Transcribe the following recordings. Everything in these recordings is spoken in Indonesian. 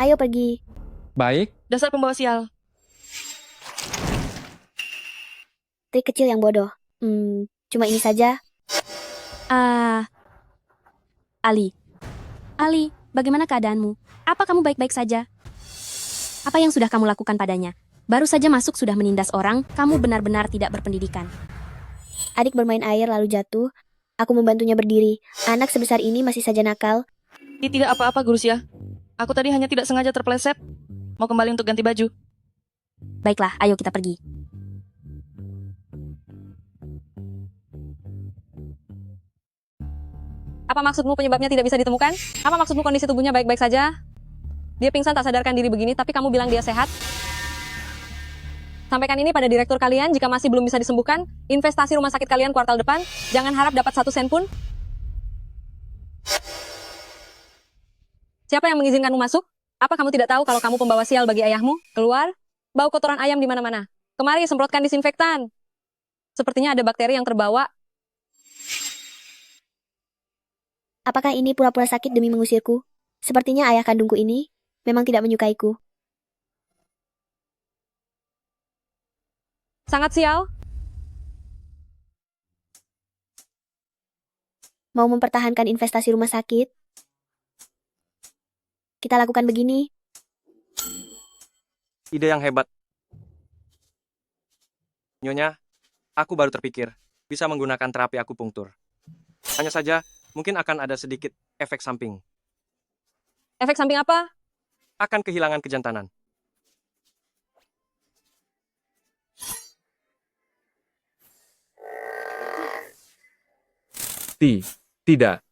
Ayo pergi. Baik, Dasar pembawa sial. Trik kecil yang bodoh. Cuma ini saja. Ah, Ali. Ali, bagaimana keadaanmu? Apa kamu baik-baik saja? Apa yang sudah kamu lakukan padanya? Baru saja masuk sudah menindas orang, kamu benar-benar tidak berpendidikan. Adik bermain air lalu jatuh. Aku membantunya berdiri. Anak sebesar ini masih saja nakal. Tidak apa-apa, Guru Sia. Aku tadi hanya tidak sengaja terpeleset. Mau kembali untuk ganti baju. Baiklah, ayo kita pergi. Apa maksudmu penyebabnya tidak bisa ditemukan? Apa maksudmu kondisi tubuhnya baik-baik saja? Dia pingsan tak sadarkan diri begini, tapi kamu bilang dia sehat? Sampaikan ini pada direktur kalian, jika masih belum bisa disembuhkan, investasi rumah sakit kalian kuartal depan, jangan harap dapat 1 sen pun. Siapa yang mengizinkanmu masuk? Apa kamu tidak tahu kalau kamu pembawa sial bagi ayahmu? Keluar, bau kotoran ayam di mana-mana. Kemari, semprotkan disinfektan. Sepertinya ada bakteri yang terbawa. Apakah ini pura-pura sakit demi mengusirku? Sepertinya ayah kandungku ini memang tidak menyukaiku. Sangat sial. Mau mempertahankan investasi rumah sakit? Kita lakukan begini. Ide yang hebat. Nyonya, aku baru terpikir bisa menggunakan terapi akupunktur. Hanya saja, mungkin akan ada sedikit efek samping. Efek samping apa? Akan kehilangan kejantanan. tidak.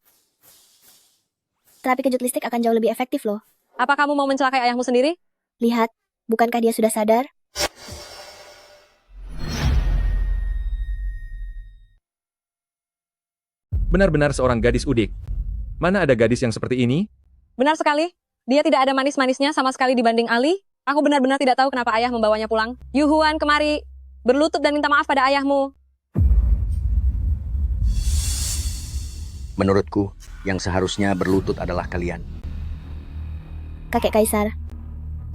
Terapi kejut listrik akan jauh lebih efektif loh. Apa kamu mau mencelakai ayahmu sendiri? Lihat, bukankah dia sudah sadar? Benar-benar seorang gadis udik. Mana ada gadis yang seperti ini? Benar sekali. Dia tidak ada manis-manisnya sama sekali dibanding Ali. Aku benar-benar tidak tahu kenapa ayah membawanya pulang. Yuhuan, kemari. Berlutut dan minta maaf pada ayahmu. Menurutku, yang seharusnya berlutut adalah kalian. Kakek Kaisar.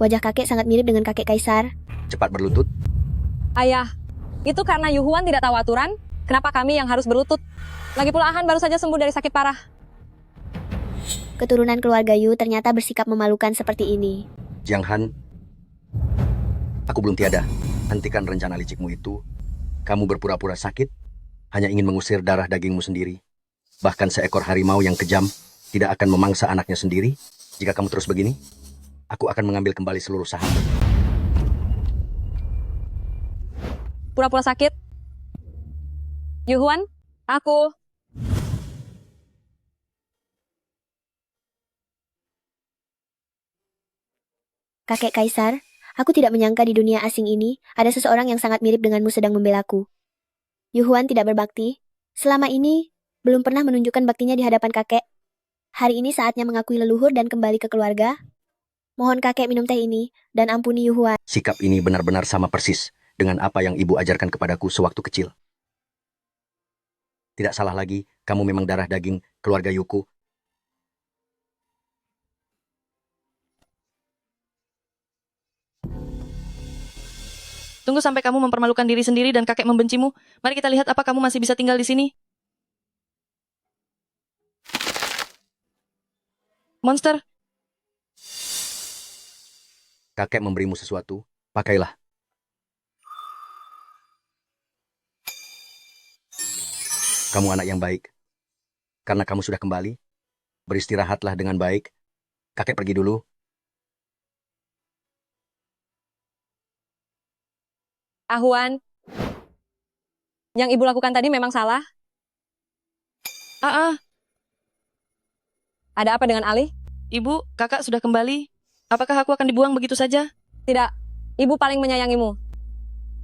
Wajah kakek sangat mirip dengan kakek Kaisar. Cepat berlutut. Ayah, itu karena Yuhuan tidak tahu aturan. Kenapa kami yang harus berlutut? Lagi pula Han baru saja sembuh dari sakit parah. Keturunan keluarga Yu ternyata bersikap memalukan seperti ini. Jiang Han, aku belum tiada. Hentikan rencana licikmu itu. Kamu berpura-pura sakit, hanya ingin mengusir darah dagingmu sendiri. Bahkan seekor harimau yang kejam tidak akan memangsa anaknya sendiri. Jika kamu terus begini, aku akan mengambil kembali seluruh saham. Pura-pura sakit. Yuhuan, aku. Kakek Kaisar, aku tidak menyangka di dunia asing ini ada seseorang yang sangat mirip denganmu sedang membelaku. Yuhuan tidak berbakti. Selama ini, belum pernah menunjukkan baktinya di hadapan kakek. Hari ini saatnya mengakui leluhur dan kembali ke keluarga. Mohon kakek minum teh ini, dan ampuni Yuhuan. Sikap ini benar-benar sama persis dengan apa yang ibu ajarkan kepadaku sewaktu kecil. Tidak salah lagi, kamu memang darah daging keluarga Yuku. Tunggu sampai kamu mempermalukan diri sendiri dan kakek membencimu. Mari kita lihat apa kamu masih bisa tinggal di sini. Monster, Kakek memberimu sesuatu, pakailah. Kamu anak yang baik. Karena kamu sudah kembali, beristirahatlah dengan baik. Kakek pergi dulu. Ahuan. Yang ibu lakukan tadi memang salah. Ada apa dengan Ali? ibu, kakak sudah kembali. Apakah aku akan dibuang begitu saja? Tidak. Ibu paling menyayangimu.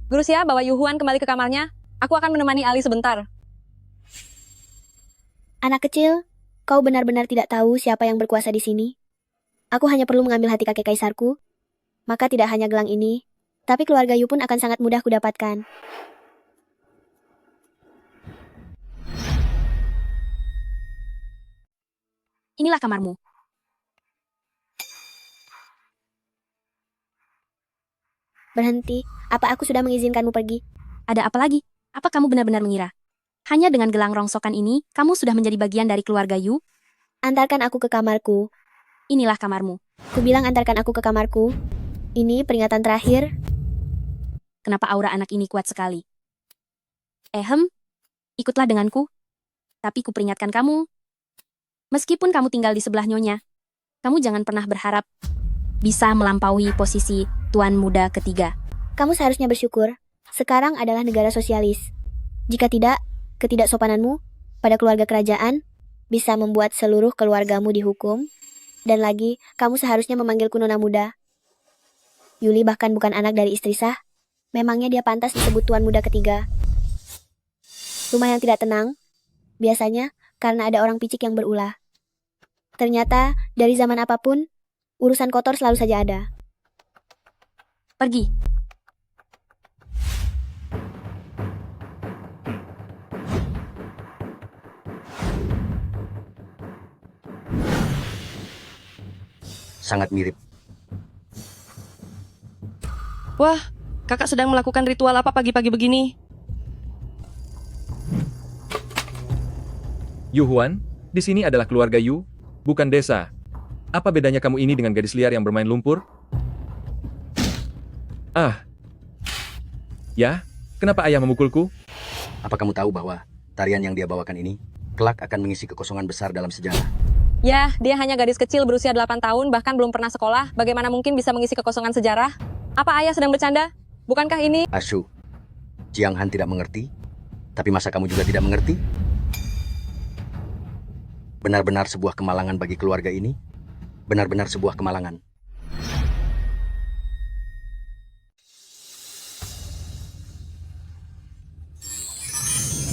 Guru Sia, bawa Yuhuan kembali ke kamarnya. Aku akan menemani Ali sebentar. Anak kecil, kau benar-benar tidak tahu siapa yang berkuasa di sini. Aku hanya perlu mengambil hati kakek kaisarku. Maka tidak hanya gelang ini, tapi keluarga Yu pun akan sangat mudah kudapatkan. Inilah kamarmu. Berhenti, apa aku sudah mengizinkanmu pergi? Ada apa lagi? Apa kamu benar-benar mengira? Hanya dengan gelang rongsokan ini, kamu sudah menjadi bagian dari keluarga Yu? Antarkan aku ke kamarku. Inilah kamarmu. Kubilang antarkan aku ke kamarku. Ini peringatan terakhir. Kenapa aura anak ini kuat sekali? Ikutlah denganku. Tapi kuperingatkan kamu. Meskipun kamu tinggal di sebelah nyonya, kamu jangan pernah berharap bisa melampaui posisi tuan muda ketiga. Kamu seharusnya bersyukur. Sekarang adalah negara sosialis. Jika tidak, ketidaksopananmu pada keluarga kerajaan bisa membuat seluruh keluargamu dihukum. Dan lagi, kamu seharusnya memanggilku nona muda. Yuli bahkan bukan anak dari istri sah. Memangnya dia pantas disebut tuan muda ketiga. Rumah yang tidak tenang, biasanya karena ada orang picik yang berulah. Ternyata, dari zaman apapun, urusan kotor selalu saja ada. Pergi. Sangat mirip. Wah, kakak sedang melakukan ritual apa pagi-pagi begini? Yu Huan, di sini adalah keluarga Yu, bukan desa. Apa bedanya kamu ini dengan gadis liar yang bermain lumpur? Ah. Ya, kenapa ayah memukulku? Apa kamu tahu bahwa tarian yang dia bawakan ini kelak akan mengisi kekosongan besar dalam sejarah? Ya, dia hanya gadis kecil berusia 8 tahun, bahkan belum pernah sekolah. Bagaimana mungkin bisa mengisi kekosongan sejarah? Apa ayah sedang bercanda? Bukankah ini... Asu, Jiang Han tidak mengerti, tapi masa kamu juga tidak mengerti? Benar-benar sebuah kemalangan bagi keluarga ini. Benar-benar sebuah kemalangan.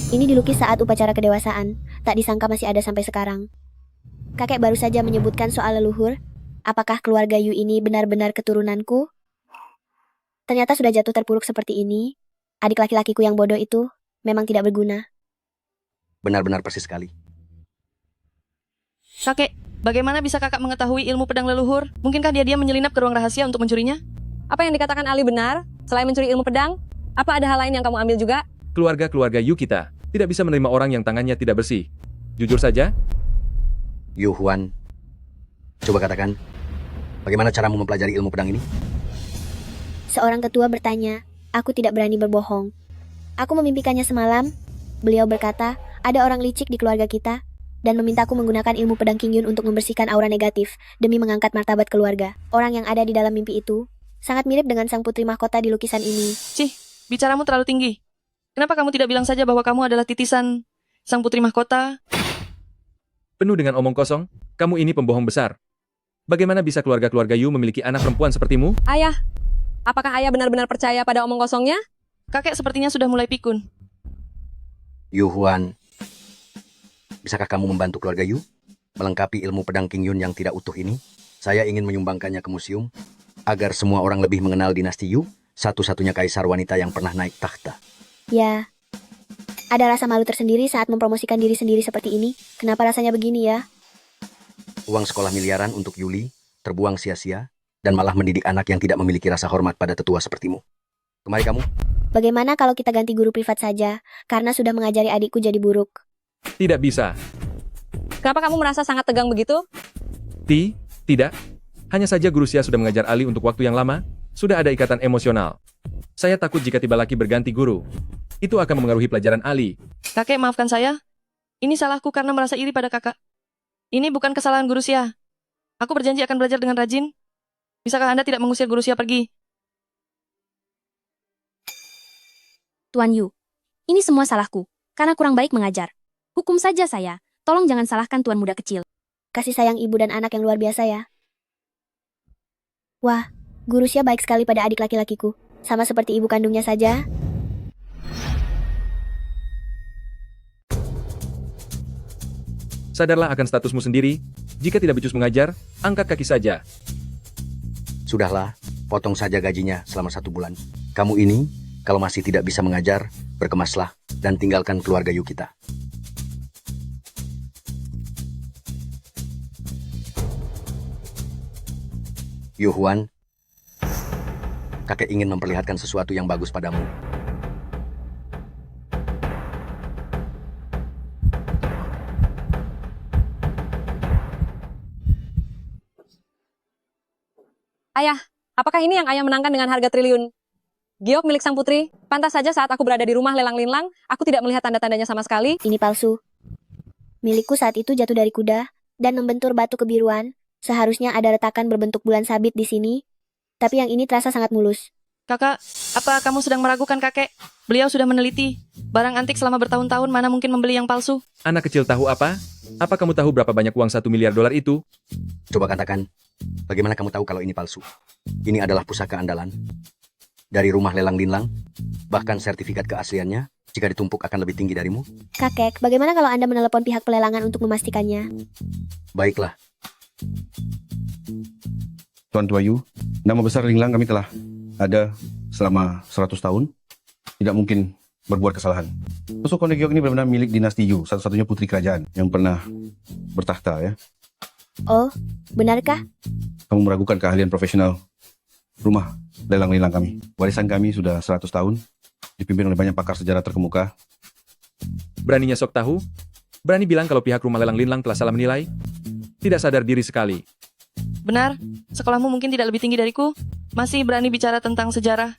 Ini dilukis saat upacara kedewasaan, tak disangka masih ada sampai sekarang. Kakek baru saja menyebutkan soal leluhur. Apakah keluarga Yu ini benar-benar keturunanku? Ternyata sudah jatuh terpuruk seperti ini. Adik laki-lakiku yang bodoh itu memang tidak berguna. Benar-benar persis sekali. Kakek, bagaimana bisa kakak mengetahui ilmu pedang leluhur? Mungkinkah dia menyelinap ke ruang rahasia untuk mencurinya? Apa yang dikatakan Ali benar? Selain mencuri ilmu pedang, apa ada hal lain yang kamu ambil juga? Keluarga-keluarga Yu kita tidak bisa menerima orang yang tangannya tidak bersih. Jujur saja, Yu Huan, coba katakan, bagaimana caramu mempelajari ilmu pedang ini? Seorang ketua bertanya, aku tidak berani berbohong. Aku memimpikannya semalam. Beliau berkata, ada orang licik di keluarga kita, dan memintaku menggunakan ilmu pedang King Yun untuk membersihkan aura negatif, demi mengangkat martabat keluarga. Orang yang ada di dalam mimpi itu, sangat mirip dengan sang putri mahkota di lukisan ini. Cih, bicaramu terlalu tinggi. Kenapa kamu tidak bilang saja bahwa kamu adalah titisan sang putri mahkota? penuh dengan omong kosong, kamu ini pembohong besar. Bagaimana bisa keluarga-keluarga Yu memiliki anak perempuan sepertimu? Ayah, apakah ayah benar-benar percaya pada omong kosongnya? Kakek sepertinya sudah mulai pikun. Yu Huan, bisakah kamu membantu keluarga Yu melengkapi ilmu pedang King Yun yang tidak utuh ini? Saya ingin menyumbangkannya ke museum agar semua orang lebih mengenal dinasti Yu, satu-satunya kaisar wanita yang pernah naik takhta. Ya, ada rasa malu tersendiri saat mempromosikan diri sendiri seperti ini. Kenapa rasanya begini ya? Uang sekolah miliaran untuk Yuli terbuang sia-sia dan malah mendidik anak yang tidak memiliki rasa hormat pada tetua sepertimu. Kemari kamu. Bagaimana kalau kita ganti guru privat saja, karena sudah mengajari adikku jadi buruk? Tidak bisa. Kenapa kamu merasa sangat tegang begitu? Tidak. Hanya saja guru Xia sudah mengajar Ali untuk waktu yang lama, sudah ada ikatan emosional. Saya takut jika tiba lagi berganti guru. Itu akan memengaruhi pelajaran Ali. Kakek, maafkan saya. Ini salahku karena merasa iri pada kakak. Ini bukan kesalahan guru Xia. Aku berjanji akan belajar dengan rajin. Bisakah Anda tidak mengusir guru Xia pergi? Tuan Yu, ini semua salahku, karena kurang baik mengajar. Hukum saja saya, tolong jangan salahkan tuan muda kecil. Kasih sayang ibu dan anak yang luar biasa ya. Wah, guru Xia baik sekali pada adik laki-lakiku. Sama seperti ibu kandungnya saja. Sadarlah akan statusmu sendiri. Jika tidak becus mengajar, angkat kaki saja. Sudahlah, potong saja gajinya selama 1 bulan. Kamu ini, kalau masih tidak bisa mengajar, berkemaslah dan tinggalkan keluarga Yu kita. Yu Huan, Kakek ingin memperlihatkan sesuatu yang bagus padamu. Ayah, apakah ini yang ayah menangkan dengan harga triliun? Giok milik sang putri, pantas saja saat aku berada di rumah lelang linlang, aku tidak melihat tanda-tandanya sama sekali. Ini palsu. Milikku saat itu jatuh dari kuda dan membentur batu kebiruan. Seharusnya ada retakan berbentuk bulan sabit di sini, tapi yang ini terasa sangat mulus. Kakak, apa kamu sedang meragukan kakek? Beliau sudah meneliti. Barang antik selama bertahun-tahun mana mungkin membeli yang palsu? Anak kecil tahu apa? Apa kamu tahu berapa banyak uang 1 miliar dolar itu? Coba katakan, bagaimana kamu tahu kalau ini palsu? Ini adalah pusaka andalan. Dari rumah lelang linlang, bahkan sertifikat keasliannya, jika ditumpuk akan lebih tinggi darimu. Kakek, bagaimana kalau Anda menelepon pihak pelelangan untuk memastikannya? Baiklah, Tuan Tuayu, nama besar Linglang kami telah ada selama 100 tahun. Tidak mungkin berbuat kesalahan. Tusuk Konde Giok ini benar-benar milik dinasti Yu, satu-satunya putri kerajaan yang pernah bertahta ya. Oh, benarkah? Kamu meragukan keahlian profesional rumah lelang lilang kami. Warisan kami sudah 100 tahun, dipimpin oleh banyak pakar sejarah terkemuka. Beraninya sok tahu? Berani bilang kalau pihak rumah lelang linlang telah salah menilai? Tidak sadar diri sekali. Benar, sekolahmu mungkin tidak lebih tinggi dariku. Masih berani bicara tentang sejarah.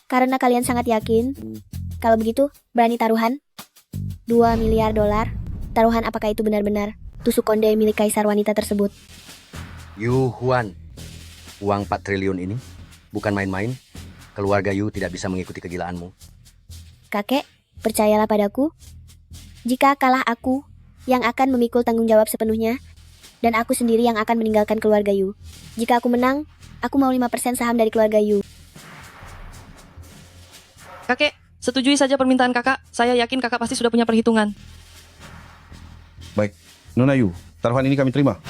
Karena kalian sangat yakin. Kalau begitu, berani taruhan? 2 miliar dolar? Taruhan apakah itu benar-benar tusuk konde milik kaisar wanita tersebut? Yu Huan, uang 4 triliun ini bukan main-main. Keluarga Yu tidak bisa mengikuti kegilaanmu. Kakek, percayalah padaku. Jika kalah aku, yang akan memikul tanggung jawab sepenuhnya, dan aku sendiri yang akan meninggalkan keluarga Yu. Jika aku menang, aku mau 5% saham dari keluarga Yu. Kakek, setujui saja permintaan kakak. Saya yakin kakak pasti sudah punya perhitungan. Baik, Nona Yu, taruhan ini kami terima.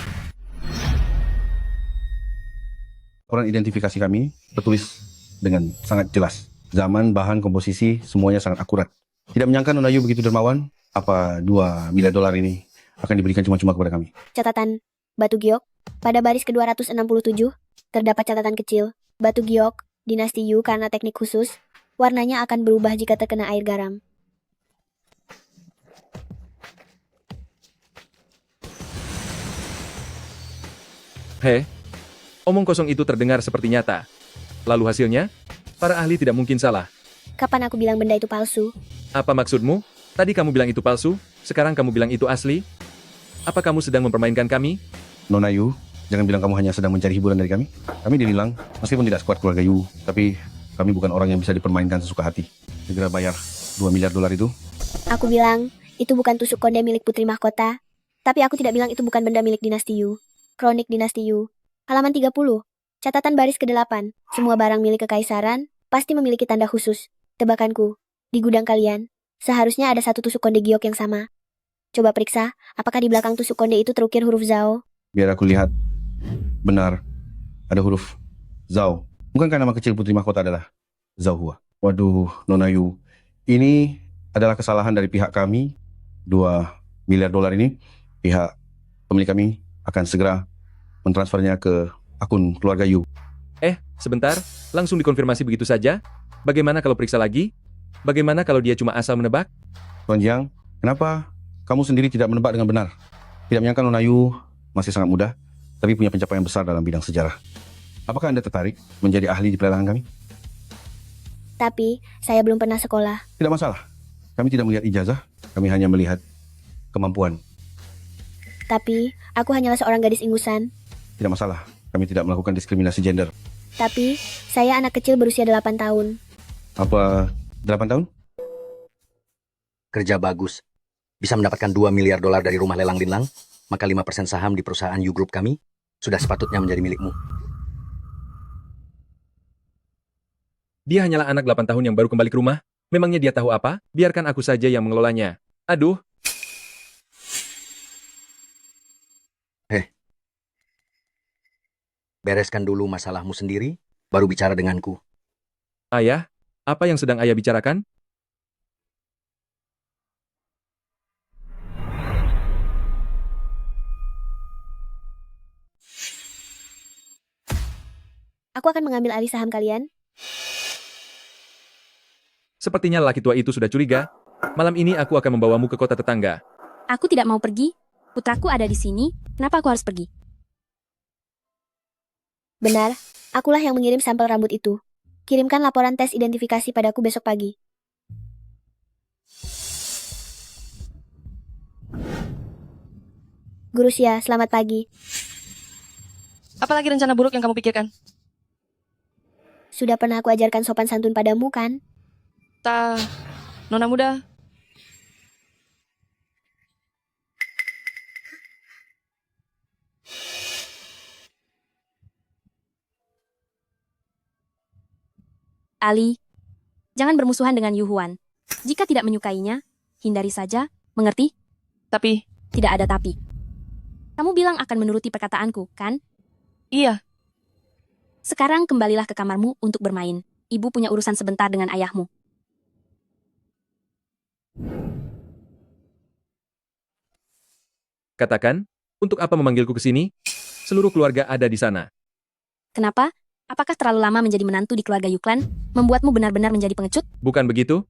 Laporan identifikasi kami tertulis dengan sangat jelas. Zaman, bahan, komposisi, semuanya sangat akurat. Tidak menyangka Nona Yu begitu dermawan, apa 2 miliar dolar ini akan diberikan cuma-cuma kepada kami. Catatan, Batu Giok. Pada baris ke-267, terdapat catatan kecil. Batu Giok, dinasti Yu karena teknik khusus, warnanya akan berubah jika terkena air garam. Omong kosong itu terdengar seperti nyata. Lalu hasilnya? Para ahli tidak mungkin salah. Kapan aku bilang benda itu palsu? Apa maksudmu? Tadi kamu bilang itu palsu, sekarang kamu bilang itu asli? Apa kamu sedang mempermainkan kami? Nona Yu, jangan bilang kamu hanya sedang mencari hiburan dari kami. Kami dililang, meskipun tidak sekuat keluarga Yu, tapi kami bukan orang yang bisa dipermainkan sesuka hati. Segera bayar 2 miliar dolar itu. Aku bilang, itu bukan tusuk konde milik putri mahkota. Tapi aku tidak bilang itu bukan benda milik dinasti Yu. Kronik dinasti Yu. Halaman 30. Catatan baris ke-8. Semua barang milik kekaisaran pasti memiliki tanda khusus. Tebakanku, di gudang kalian, seharusnya ada satu tusuk konde giok yang sama. Coba periksa, apakah di belakang tusuk konde itu terukir huruf Zhao? Biar aku lihat. Benar, ada huruf Zhao. Bukankah nama kecil putri mahkota adalah Zhao Hua? Waduh, Nona Yu, ini adalah kesalahan dari pihak kami. 2 miliar dolar ini, pihak pemilik kami akan segera mentransfernya ke akun keluarga Yu. Sebentar, langsung dikonfirmasi begitu saja? Bagaimana kalau periksa lagi? Bagaimana kalau dia cuma asal menebak? Tuan Jiang, kenapa kamu sendiri tidak menebak dengan benar? Tidak menyangka Nona Yu masih sangat muda, tapi punya pencapaian besar dalam bidang sejarah. Apakah Anda tertarik menjadi ahli di pelelangan kami? Tapi, saya belum pernah sekolah. Tidak masalah. Kami tidak melihat ijazah, kami hanya melihat kemampuan. Tapi, aku hanyalah seorang gadis ingusan. Tidak masalah, kami tidak melakukan diskriminasi gender. Tapi, saya anak kecil berusia 8 tahun. Apa 8 tahun? Kerja bagus. Bisa mendapatkan 2 miliar dolar dari rumah lelang linlang, maka 5% saham di perusahaan Yu Group kami sudah sepatutnya menjadi milikmu. Dia hanyalah anak 8 tahun yang baru kembali ke rumah. Memangnya dia tahu apa? Biarkan aku saja yang mengelolanya. Aduh, Bereskan dulu masalahmu sendiri, baru bicara denganku. ayah, apa yang sedang ayah bicarakan? Aku akan mengambil alih saham kalian, Sepertinya lelaki tua itu sudah curiga. Malam ini aku akan membawamu ke kota tetangga. Aku tidak mau pergi. Putraku ada di sini. Kenapa aku harus pergi? Benar, akulah yang mengirim sampel rambut itu. Kirimkan laporan tes identifikasi padaku besok pagi. Guru Xia, selamat pagi. Apalagi rencana buruk yang kamu pikirkan? Sudah pernah aku ajarkan sopan santun padamu, kan? Nona muda. Ali, jangan bermusuhan dengan Yu Huan. Jika tidak menyukainya, hindari saja, mengerti? Tapi, Tidak ada tapi. Kamu bilang akan menuruti perkataanku, kan? iya, Sekarang kembalilah ke kamarmu untuk bermain. Ibu punya urusan sebentar dengan ayahmu. Katakan, untuk apa memanggilku ke sini? Seluruh keluarga ada di sana. Kenapa? Apakah terlalu lama menjadi menantu di keluarga Yuklan? Membuatmu benar-benar menjadi pengecut? Bukan begitu?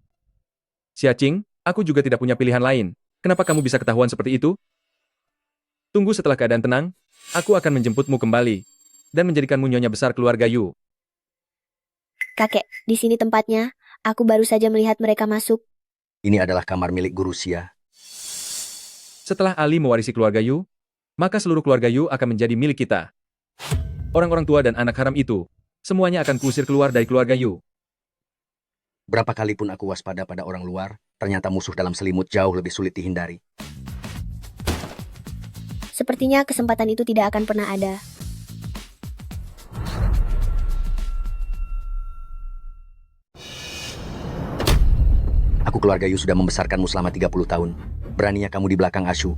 Xia Qing, aku juga tidak punya pilihan lain. Kenapa kamu bisa ketahuan seperti itu? Tunggu setelah keadaan tenang, aku akan menjemputmu kembali dan menjadikanmu nyonya besar keluarga Yu. Kakek, di sini tempatnya. Aku baru saja melihat mereka masuk. Ini adalah kamar milik Guru Xia. Setelah Ali mewarisi keluarga Yu, maka seluruh keluarga Yu akan menjadi milik kita. Orang-orang tua dan anak haram itu, semuanya akan kuusir keluar dari keluarga Yu. Berapa kali pun aku waspada pada orang luar, ternyata musuh dalam selimut jauh lebih sulit dihindari. Sepertinya kesempatan itu tidak akan pernah ada. Aku keluarga Yu sudah membesarkanmu selama 30 tahun. Beraninya kamu di belakang Ashu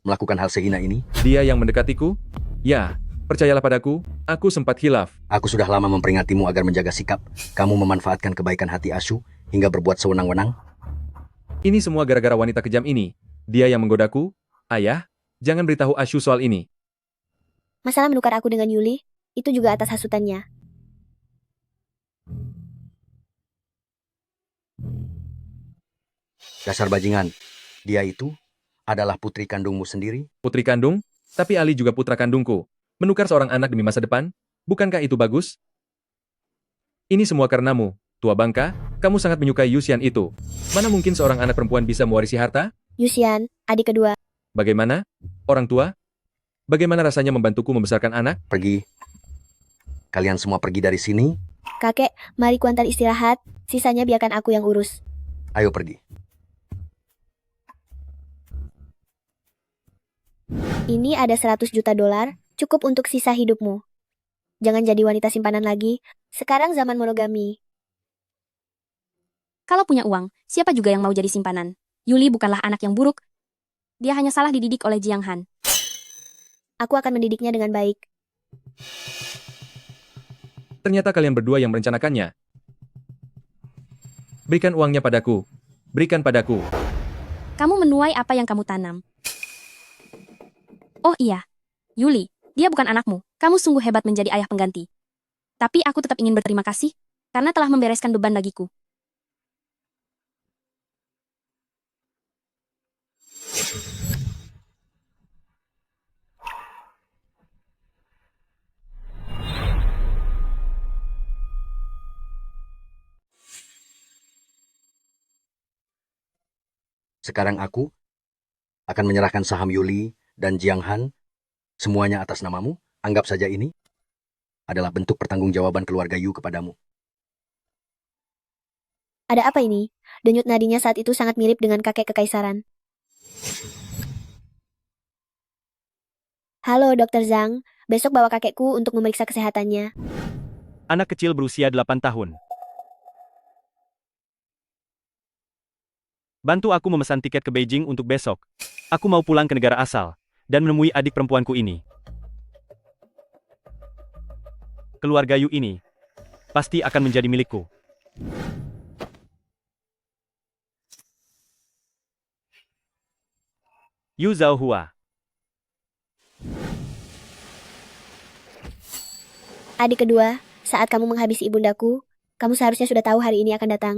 melakukan hal sehina ini? Dia yang mendekatiku? Ya, percayalah padaku, aku sempat hilaf. Aku sudah lama memperingatmu agar menjaga sikap. Kamu memanfaatkan kebaikan hati Ashu hingga berbuat sewenang-wenang. Ini semua gara-gara wanita kejam ini. Dia yang menggodaku. Ayah, jangan beritahu Ashu soal ini. Masalah menukar aku dengan Yuli, itu juga atas hasutannya. Dasar bajingan. Dia itu adalah putri kandungmu sendiri? Putri kandung, tapi Ali juga putra kandungku. Menukar seorang anak demi masa depan, bukankah itu bagus? Ini semua karenamu, tua bangka, kamu sangat menyukai Yuxian itu. Mana mungkin seorang anak perempuan bisa mewarisi harta? Yuxian, adik kedua. Bagaimana? Orang tua? Bagaimana rasanya membantuku membesarkan anak? Pergi. Kalian semua pergi dari sini. Kakek, mari kuantar istirahat. Sisanya biarkan aku yang urus. Ayo pergi. Ini ada 100 juta dolar, cukup untuk sisa hidupmu. Jangan jadi wanita simpanan lagi. Sekarang zaman monogami. Kalau punya uang, siapa juga yang mau jadi simpanan? Yuli bukanlah anak yang buruk. Dia hanya salah dididik oleh Jiang Han. Aku akan mendidiknya dengan baik. Ternyata kalian berdua yang merencanakannya. Berikan uangnya padaku. Berikan padaku. Kamu menuai apa yang kamu tanam. Oh iya, Yuli, dia bukan anakmu. Kamu sungguh hebat menjadi ayah pengganti. Tapi aku tetap ingin berterima kasih, karena telah membereskan beban bagiku. Sekarang aku akan menyerahkan saham Yuli dan Jiang Han, semuanya atas namamu. Anggap saja ini adalah bentuk pertanggungjawaban keluarga Yu kepadamu. Ada apa ini? Denyut nadinya saat itu sangat mirip dengan kakek kekaisaran. Halo, Dr. Zhang. Besok bawa kakekku untuk memeriksa kesehatannya. Anak kecil berusia 8 tahun. Bantu aku memesan tiket ke Beijing untuk besok. Aku mau pulang ke negara asal dan menemui adik perempuanku ini. Keluarga Yu ini pasti akan menjadi milikku. Yu Zhaohua. Adik kedua, Saat kamu menghabisi ibundaku, kamu seharusnya sudah tahu hari ini akan datang.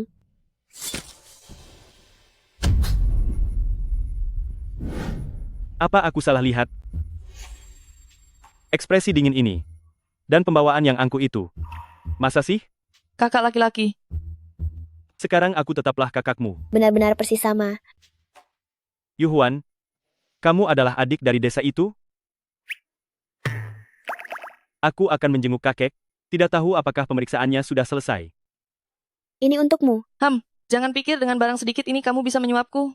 Apa aku salah lihat? Ekspresi dingin ini. Dan pembawaan yang angkuh itu. Masa sih? Kakak laki-laki. Sekarang aku tetaplah kakakmu. Benar-benar persis sama. Yuhuan, kamu adalah adik dari desa itu? Aku akan menjenguk kakek. Tidak tahu apakah pemeriksaannya sudah selesai. Ini untukmu. Jangan pikir dengan barang sedikit ini kamu bisa menyuapku.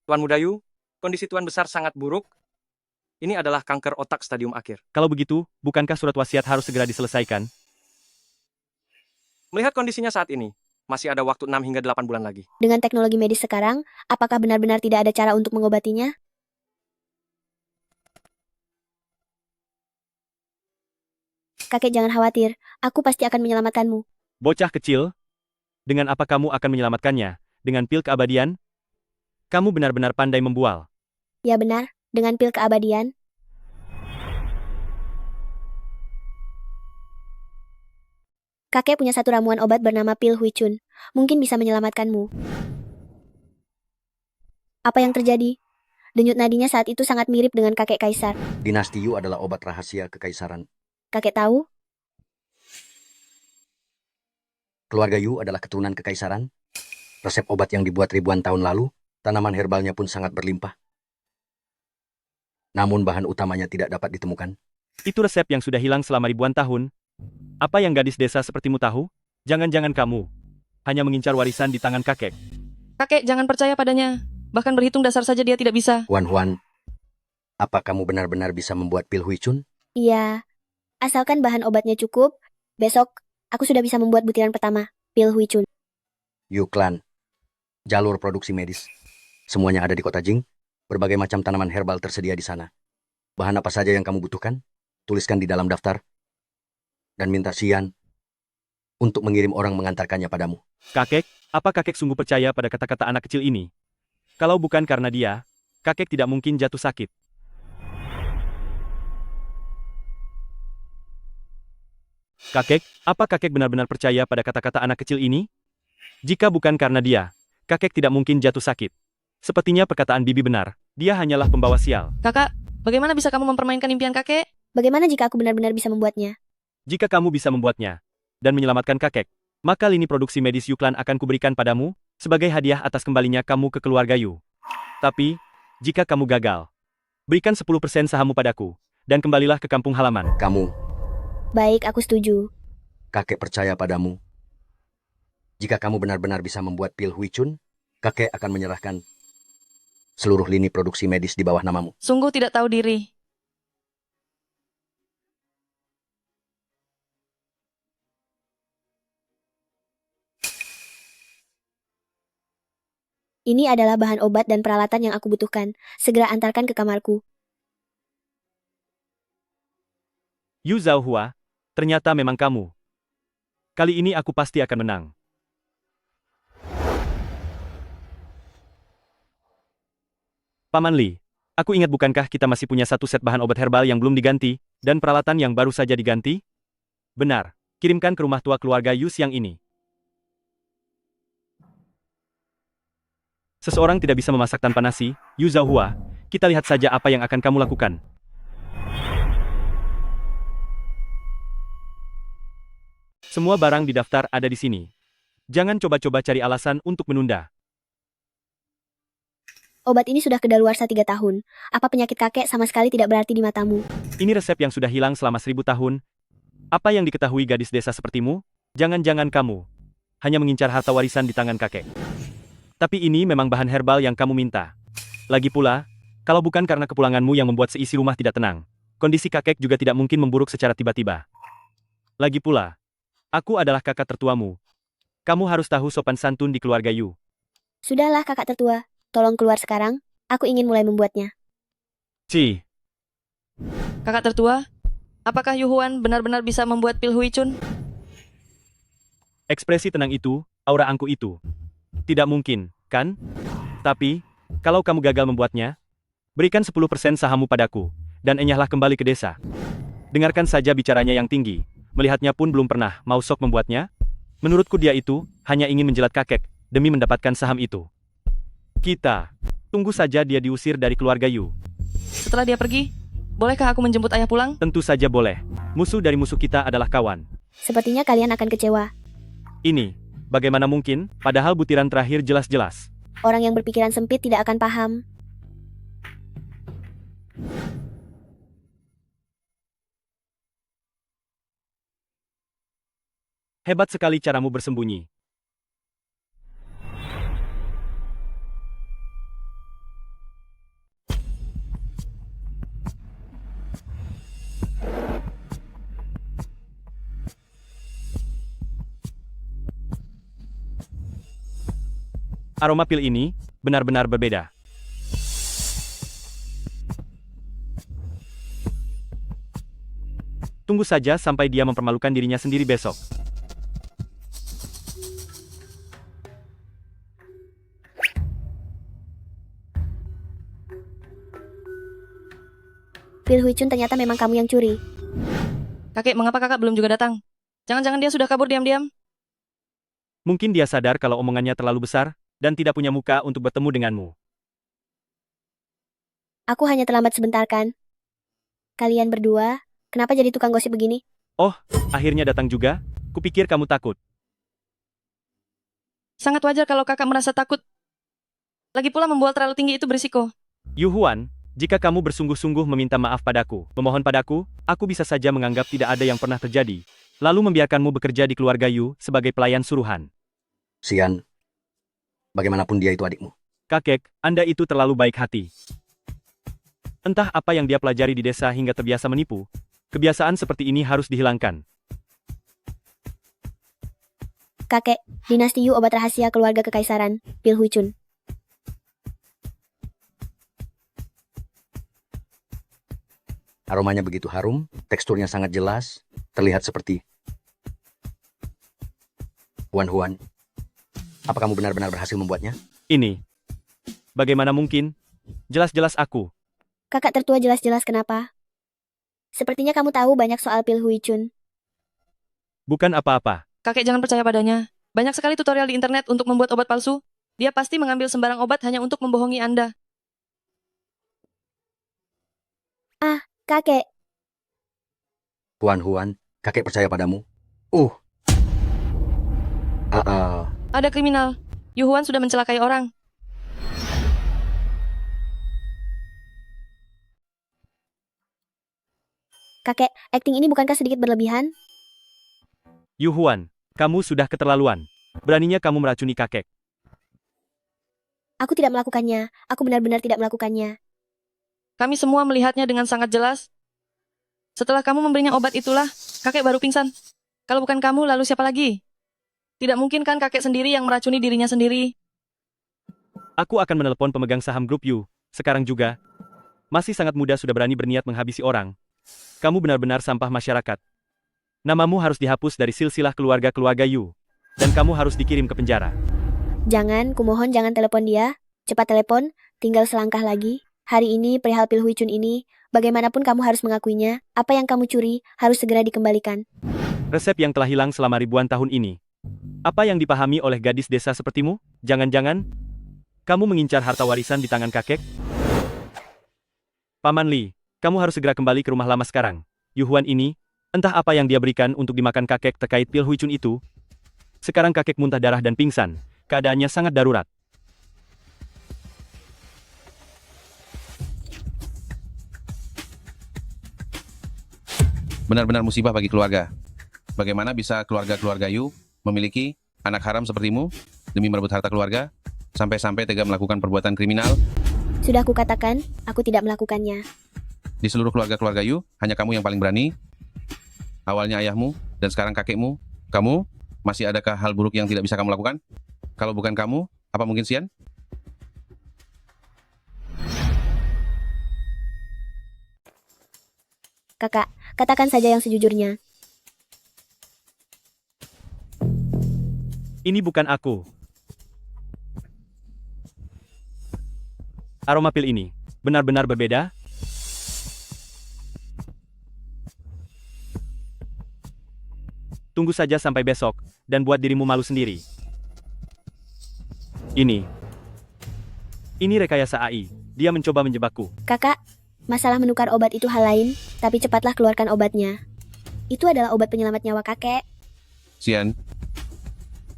Tuan Mudayu, kondisi Tuan Besar sangat buruk. Ini adalah kanker otak stadium akhir. Kalau begitu, bukankah surat wasiat harus segera diselesaikan? Melihat kondisinya saat ini, masih ada waktu 6 hingga 8 bulan lagi. Dengan teknologi medis sekarang, apakah benar-benar tidak ada cara untuk mengobatinya? Kakek jangan khawatir, aku pasti akan menyelamatkanmu. Bocah kecil, dengan apa kamu akan menyelamatkannya? Dengan pil keabadian? Kamu benar-benar pandai membual. Ya benar, dengan pil keabadian. Kakek punya satu ramuan obat bernama pil Huicun. Mungkin bisa menyelamatkanmu. Apa yang terjadi? Denyut nadinya saat itu sangat mirip dengan kakek kaisar. Dinasti Yu adalah obat rahasia kekaisaran. Kakek tahu? Keluarga Yu adalah keturunan kekaisaran. Resep obat yang dibuat ribuan tahun lalu, tanaman herbalnya pun sangat berlimpah. Namun bahan utamanya tidak dapat ditemukan. Itu resep yang sudah hilang selama ribuan tahun. Apa yang gadis desa sepertimu tahu? Jangan-jangan kamu hanya mengincar warisan di tangan kakek. Kakek, jangan percaya padanya. Bahkan berhitung dasar saja dia tidak bisa. Huan, apa kamu benar-benar bisa membuat pil Huicun? Iya. Asalkan bahan obatnya cukup, besok aku sudah bisa membuat butiran pertama, pil Huicun. Yu Clan, jalur produksi medis. Semuanya ada di kota Jing. Berbagai macam tanaman herbal tersedia di sana. Bahan apa saja yang kamu butuhkan, tuliskan di dalam daftar. Dan minta Xian untuk mengirim orang mengantarkannya padamu. Kakek, apa kakek sungguh percaya pada kata-kata anak kecil ini? Kalau bukan karena dia, kakek tidak mungkin jatuh sakit. Kakek, apa kakek benar-benar percaya pada kata-kata anak kecil ini? Jika bukan karena dia, kakek tidak mungkin jatuh sakit. Sepertinya perkataan bibi benar, dia hanyalah pembawa sial. Kakak, bagaimana bisa kamu mempermainkan impian kakek? Bagaimana jika aku benar-benar bisa membuatnya? Jika kamu bisa membuatnya dan menyelamatkan kakek, maka lini produksi medis Yuklan akan kuberikan padamu sebagai hadiah atas kembalinya kamu ke keluarga Yu. Tapi, jika kamu gagal, berikan 10% sahammu padaku dan kembalilah ke kampung halaman. Kamu, Baik, aku setuju. kakek percaya padamu. Jika kamu benar-benar bisa membuat pil Huicun, kakek akan menyerahkan seluruh lini produksi medis di bawah namamu. Sungguh tidak tahu diri. Ini adalah bahan obat dan peralatan yang aku butuhkan. Segera antarkan ke kamarku. Yu Zhaohua, ternyata memang kamu. Kali ini aku pasti akan menang. Paman Li, aku ingat bukankah kita masih punya satu set bahan obat herbal yang belum diganti, dan peralatan yang baru saja diganti? Benar, kirimkan ke rumah tua keluarga Yu siang ini. Seseorang tidak bisa memasak tanpa nasi, Yu Zhaohua, kita lihat saja apa yang akan kamu lakukan. Semua barang di daftar ada di sini. Jangan coba-coba cari alasan untuk menunda. Obat ini sudah kedaluarsa 3 tahun. Apa penyakit kakek sama sekali tidak berarti di matamu? Ini resep yang sudah hilang selama 1000 tahun. Apa yang diketahui gadis desa sepertimu? Jangan-jangan kamu hanya mengincar harta warisan di tangan kakek. Tapi ini memang bahan herbal yang kamu minta. Lagi pula, kalau bukan karena kepulanganmu yang membuat seisi rumah tidak tenang, kondisi kakek juga tidak mungkin memburuk secara tiba-tiba. Lagi pula, aku adalah kakak tertuamu. Kamu harus tahu sopan santun di keluarga Yu. Sudahlah kakak tertua, tolong keluar sekarang. Aku ingin mulai membuatnya. Ci, Kakak tertua, apakah Yuhuan benar-benar bisa membuat pil Huicun? ekspresi tenang itu, aura angku itu. Tidak mungkin, kan? Tapi, kalau kamu gagal membuatnya, berikan 10% sahammu padaku, dan enyahlah kembali ke desa. Dengarkan saja bicaranya yang tinggi. Melihatnya pun belum pernah mau sok membuatnya. Menurutku dia itu hanya ingin menjelat kakek demi mendapatkan saham itu. Kita tunggu saja dia diusir dari keluarga Yu. Setelah dia pergi, bolehkah aku menjemput ayah pulang? Tentu saja boleh. Musuh dari musuh kita adalah kawan. Sepertinya kalian akan kecewa. Ini, bagaimana mungkin, padahal butiran terakhir jelas-jelas. Orang yang berpikiran sempit tidak akan paham. Hebat sekali caramu bersembunyi. Aroma pil ini benar-benar berbeda. Tunggu saja sampai dia mempermalukan dirinya sendiri besok. Pil Huicun, ternyata memang kamu yang curi. Kakek, mengapa kakak belum juga datang? Jangan-jangan dia sudah kabur diam-diam? Mungkin dia sadar kalau omongannya terlalu besar, dan tidak punya muka untuk bertemu denganmu. Aku hanya terlambat sebentar kan? Kalian berdua, kenapa jadi tukang gosip begini? Oh, akhirnya datang juga? Kupikir kamu takut. Sangat wajar kalau kakak merasa takut. Lagi pula membual terlalu tinggi itu berisiko. Yu Huan, jika kamu bersungguh-sungguh meminta maaf padaku, memohon padaku, aku bisa saja menganggap tidak ada yang pernah terjadi, lalu membiarkanmu bekerja di keluarga Yu sebagai pelayan suruhan. Xian, bagaimanapun dia itu adikmu. Kakek, Anda itu terlalu baik hati. Entah apa yang dia pelajari di desa hingga terbiasa menipu. Kebiasaan seperti ini harus dihilangkan. Kakek, dinasti Yu, obat rahasia keluarga kekaisaran, Pil Huicun. Aromanya begitu harum, teksturnya sangat jelas, terlihat seperti... Huan, apa kamu benar-benar berhasil membuatnya? Ini. Bagaimana mungkin? Jelas-jelas aku. Kakak tertua jelas-jelas kenapa? Sepertinya kamu tahu banyak soal Pil Huicun. Bukan apa-apa. Kakek jangan percaya padanya. Banyak sekali tutorial di internet untuk membuat obat palsu. Dia pasti mengambil sembarang obat hanya untuk membohongi Anda. Kakek, Huan, kakek percaya padamu. Ada kriminal. Yu Huan sudah mencelakai orang. kakek, akting ini bukankah sedikit berlebihan? Yu Huan, kamu sudah keterlaluan. Beraninya kamu meracuni kakek. Aku tidak melakukannya. Aku benar-benar tidak melakukannya. Kami semua melihatnya dengan sangat jelas. Setelah kamu memberinya obat itulah, kakek baru pingsan. Kalau bukan kamu, lalu siapa lagi? Tidak mungkin kan kakek sendiri yang meracuni dirinya sendiri. Aku akan menelepon pemegang saham grup Yu. Sekarang juga. Masih sangat muda sudah berani berniat menghabisi orang. Kamu benar-benar sampah masyarakat. Namamu harus dihapus dari silsilah keluarga-keluarga Yu. Dan kamu harus dikirim ke penjara. Jangan, kumohon jangan telepon dia. Cepat telepon, tinggal selangkah lagi. Hari ini perihal Pil Huicun ini, bagaimanapun kamu harus mengakuinya, apa yang kamu curi harus segera dikembalikan. Resep yang telah hilang selama ribuan tahun ini. Apa yang dipahami oleh gadis desa sepertimu? Jangan-jangan kamu mengincar harta warisan di tangan kakek? Paman Li, kamu harus segera kembali ke rumah lama sekarang. Yu Huan ini, entah apa yang dia berikan untuk dimakan kakek terkait Pil Huicun itu. Sekarang kakek muntah darah dan pingsan. Keadaannya sangat darurat. Benar-benar musibah bagi keluarga. Bagaimana bisa keluarga-keluarga Yu memiliki anak haram sepertimu demi merebut harta keluarga, sampai-sampai tega melakukan perbuatan kriminal? Sudah kukatakan, aku tidak melakukannya. Di seluruh keluarga-keluarga Yu, hanya kamu yang paling berani. Awalnya ayahmu, dan sekarang kakekmu. Kamu, masih adakah hal buruk yang tidak bisa kamu lakukan? Kalau bukan kamu, apa mungkin Xian? Kakak, katakan saja yang sejujurnya. Ini bukan aku. Aroma pil ini benar-benar berbeda. tunggu saja sampai besok, dan buat dirimu malu sendiri. Ini rekayasa AI. Dia mencoba menjebakku. Kakak, masalah menukar obat itu hal lain, tapi cepatlah keluarkan obatnya. Itu adalah obat penyelamat nyawa kakek. Xian,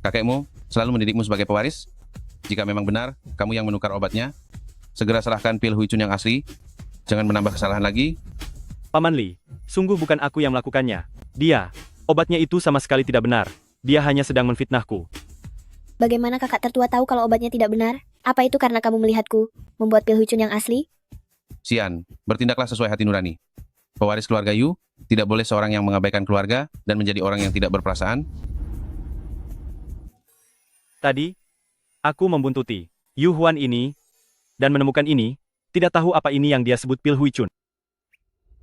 kakekmu selalu mendidikmu sebagai pewaris. Jika memang benar, kamu yang menukar obatnya, segera serahkan pil Huicun yang asli. Jangan menambah kesalahan lagi. Paman Li, sungguh bukan aku yang melakukannya. Obatnya itu sama sekali tidak benar. Dia hanya sedang menfitnahku. Bagaimana kakak tertua tahu kalau obatnya tidak benar? Apa itu karena kamu melihatku membuat pil Huicun yang asli? Xian, bertindaklah sesuai hati nurani. Pewaris keluarga Yu, tidak boleh seorang yang mengabaikan keluarga dan menjadi orang yang tidak berperasaan. Tadi, aku membuntuti Yu Huan ini, dan menemukan ini, tidak tahu apa ini yang dia sebut pil Huicun.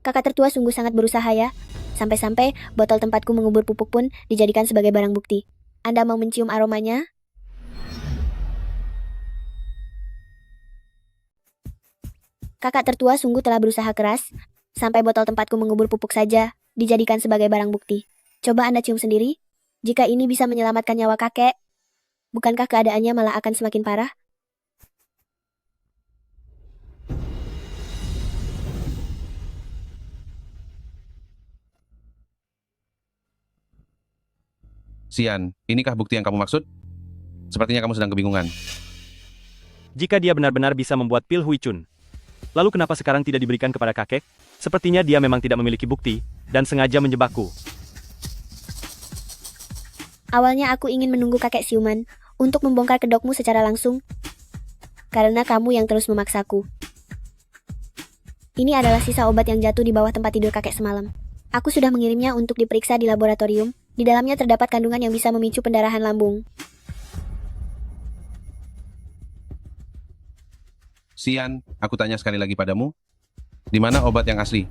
Kakak tertua sungguh sangat berusaha ya. Sampai-sampai botol tempatku mengubur pupuk pun dijadikan sebagai barang bukti. Anda mau mencium aromanya? Kakak tertua sungguh telah berusaha keras, sampai botol tempatku mengubur pupuk saja dijadikan sebagai barang bukti. Coba Anda cium sendiri. Jika ini bisa menyelamatkan nyawa kakek, bukankah keadaannya malah akan semakin parah? Xian, inikah bukti yang kamu maksud? Sepertinya kamu sedang kebingungan. Jika dia benar-benar bisa membuat pil Huicun, lalu kenapa sekarang tidak diberikan kepada kakek? Sepertinya dia memang tidak memiliki bukti, dan sengaja menjebakku. Awalnya aku ingin menunggu kakek siuman untuk membongkar kedokmu secara langsung, karena kamu yang terus memaksaku. Ini adalah sisa obat yang jatuh di bawah tempat tidur kakek semalam. Aku sudah mengirimnya untuk diperiksa di laboratorium. Di dalamnya terdapat kandungan yang bisa memicu pendarahan lambung. Xian, aku tanya sekali lagi padamu, di mana obat yang asli?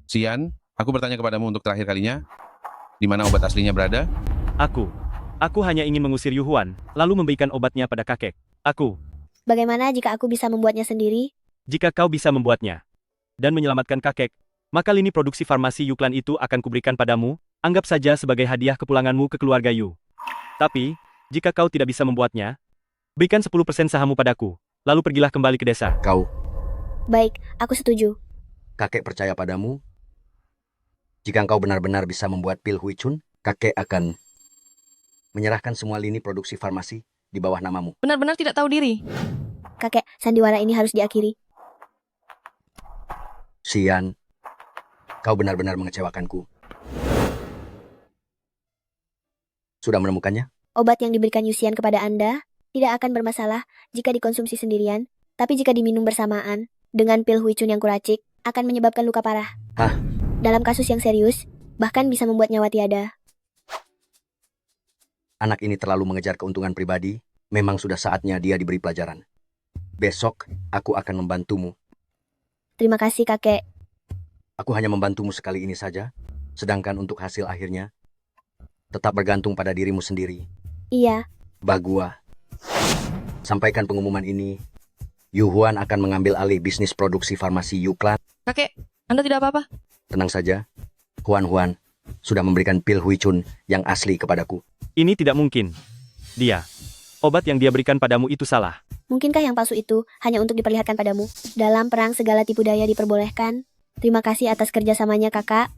Xian, aku bertanya kepadamu untuk terakhir kalinya, di mana obat aslinya berada? Aku hanya ingin mengusir Yu Huan, lalu memberikan obatnya pada kakek. Bagaimana jika aku bisa membuatnya sendiri? Jika kau bisa membuatnya, dan menyelamatkan kakek, maka lini produksi farmasi Yu Clan itu akan kuberikan padamu, anggap saja sebagai hadiah kepulanganmu ke keluarga Yu. Tapi, jika kau tidak bisa membuatnya, berikan 10% sahammu padaku, lalu pergilah kembali ke desa. Kau, Baik, aku setuju. kakek percaya padamu. Jika engkau benar-benar bisa membuat pil Huicun, kakek akan menyerahkan semua lini produksi farmasi di bawah namamu. Benar-benar tidak tahu diri. Kakek, sandiwara ini harus diakhiri. Xian, kau benar-benar mengecewakanku. Sudah menemukannya? Obat yang diberikan Yusian kepada Anda tidak akan bermasalah jika dikonsumsi sendirian, tapi jika diminum bersamaan dengan pil Huicun yang kuracik, akan menyebabkan luka parah. Hah? Dalam kasus yang serius, bahkan bisa membuat nyawa tiada. Anak ini terlalu mengejar keuntungan pribadi, memang sudah saatnya dia diberi pelajaran. Besok, aku akan membantumu. Terima kasih, kakek. Aku hanya membantumu sekali ini saja, sedangkan untuk hasil akhirnya, tetap bergantung pada dirimu sendiri. Iya, Bagua. Sampaikan pengumuman ini, Yu Huan akan mengambil alih bisnis produksi farmasi Yu Clan. Kakek, Anda tidak apa-apa? Tenang saja, Huan sudah memberikan pil Huicun yang asli kepadaku. Ini tidak mungkin. Obat yang dia berikan padamu itu salah. mungkinkah yang palsu itu hanya untuk diperlihatkan padamu? Dalam perang segala tipu daya diperbolehkan. Terima kasih atas kerjasamanya, kakak.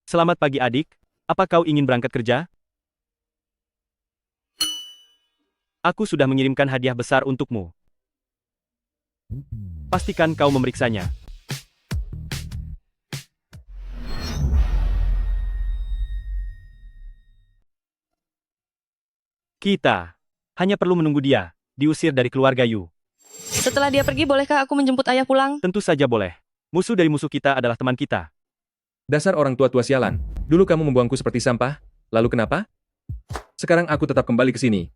Selamat pagi adik, apa kau ingin berangkat kerja? Aku sudah mengirimkan hadiah besar untukmu. Pastikan kau memeriksanya. Kita hanya perlu menunggu dia diusir dari keluarga Yu. Setelah dia pergi, bolehkah aku menjemput ayah pulang? Tentu saja boleh. Musuh dari musuh kita adalah teman kita. Dasar orang tua-tua sialan. Dulu kamu membuangku seperti sampah, lalu kenapa? Sekarang aku tetap kembali ke sini.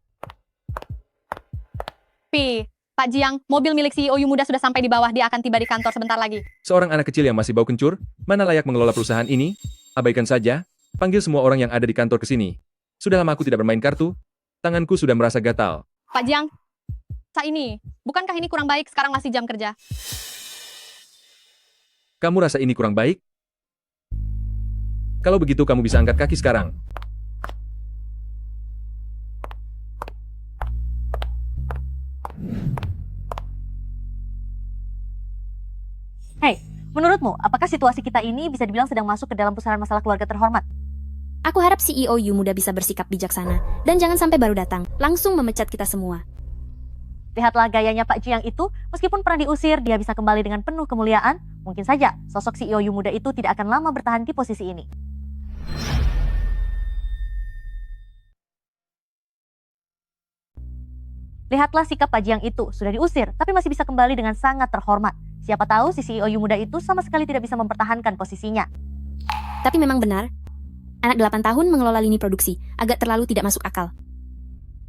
Pak Jiang, mobil milik CEO Yu Muda sudah sampai di bawah. Dia akan tiba di kantor sebentar lagi. Seorang anak kecil yang masih bau kencur, mana layak mengelola perusahaan ini? Abaikan saja, panggil semua orang yang ada di kantor ke sini. Sudah lama aku tidak bermain kartu, tanganku sudah merasa gatal. Pak Jiang, Saat ini, bukankah ini kurang baik sekarang masih jam kerja? Kamu rasa ini kurang baik? Kalau begitu kamu bisa angkat kaki sekarang. Hei, menurutmu, apakah situasi kita ini bisa dibilang sedang masuk ke dalam pusaran masalah keluarga terhormat? Aku harap CEO You muda bisa bersikap bijaksana dan jangan sampai baru datang langsung memecat kita semua. Lihatlah gayanya Pak Jiang itu, meskipun pernah diusir, dia bisa kembali dengan penuh kemuliaan. Mungkin saja, sosok CEO You muda itu tidak akan lama bertahan di posisi ini. Lihatlah sikap Pak Jiang itu, sudah diusir, tapi masih bisa kembali dengan sangat terhormat. Siapa tahu si CEO You muda itu sama sekali tidak bisa mempertahankan posisinya. Tapi memang benar, anak 8 tahun mengelola lini produksi, agak terlalu tidak masuk akal.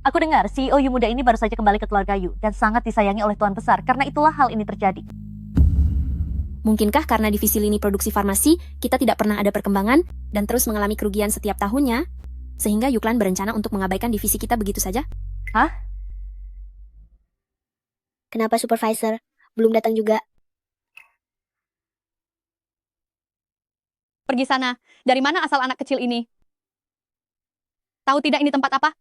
Aku dengar CEO You muda ini baru saja kembali ke keluarga You dan sangat disayangi oleh Tuan Besar, karena itulah hal ini terjadi. Mungkinkah karena divisi lini produksi farmasi, kita tidak pernah ada perkembangan dan terus mengalami kerugian setiap tahunnya, sehingga Yuklan berencana untuk mengabaikan divisi kita begitu saja? Kenapa supervisor belum datang juga? Pergi sana. Dari mana asal anak kecil ini? Tahu tidak ini tempat apa?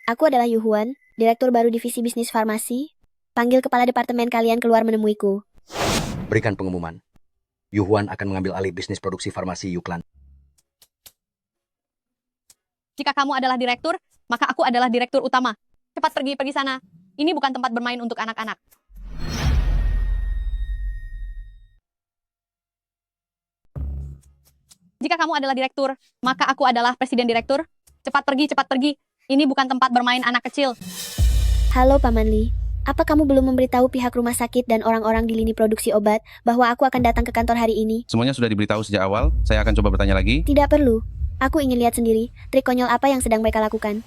Aku adalah Yuhuan, direktur baru divisi bisnis farmasi. Panggil kepala departemen kalian keluar menemuiku. Berikan pengumuman. Yuhuan akan mengambil alih bisnis produksi farmasi Yuklan. Jika kamu adalah direktur, maka aku adalah direktur utama. Cepat pergi sana. Ini bukan tempat bermain untuk anak-anak. Jika kamu adalah direktur, maka aku adalah presiden direktur. Cepat pergi. Ini bukan tempat bermain anak kecil. Halo Paman Li, apa kamu belum memberitahu pihak rumah sakit dan orang-orang di lini produksi obat bahwa aku akan datang ke kantor hari ini? Semuanya sudah diberitahu sejak awal. Saya akan coba bertanya lagi. Tidak perlu. Aku ingin lihat sendiri trik konyol apa yang sedang mereka lakukan.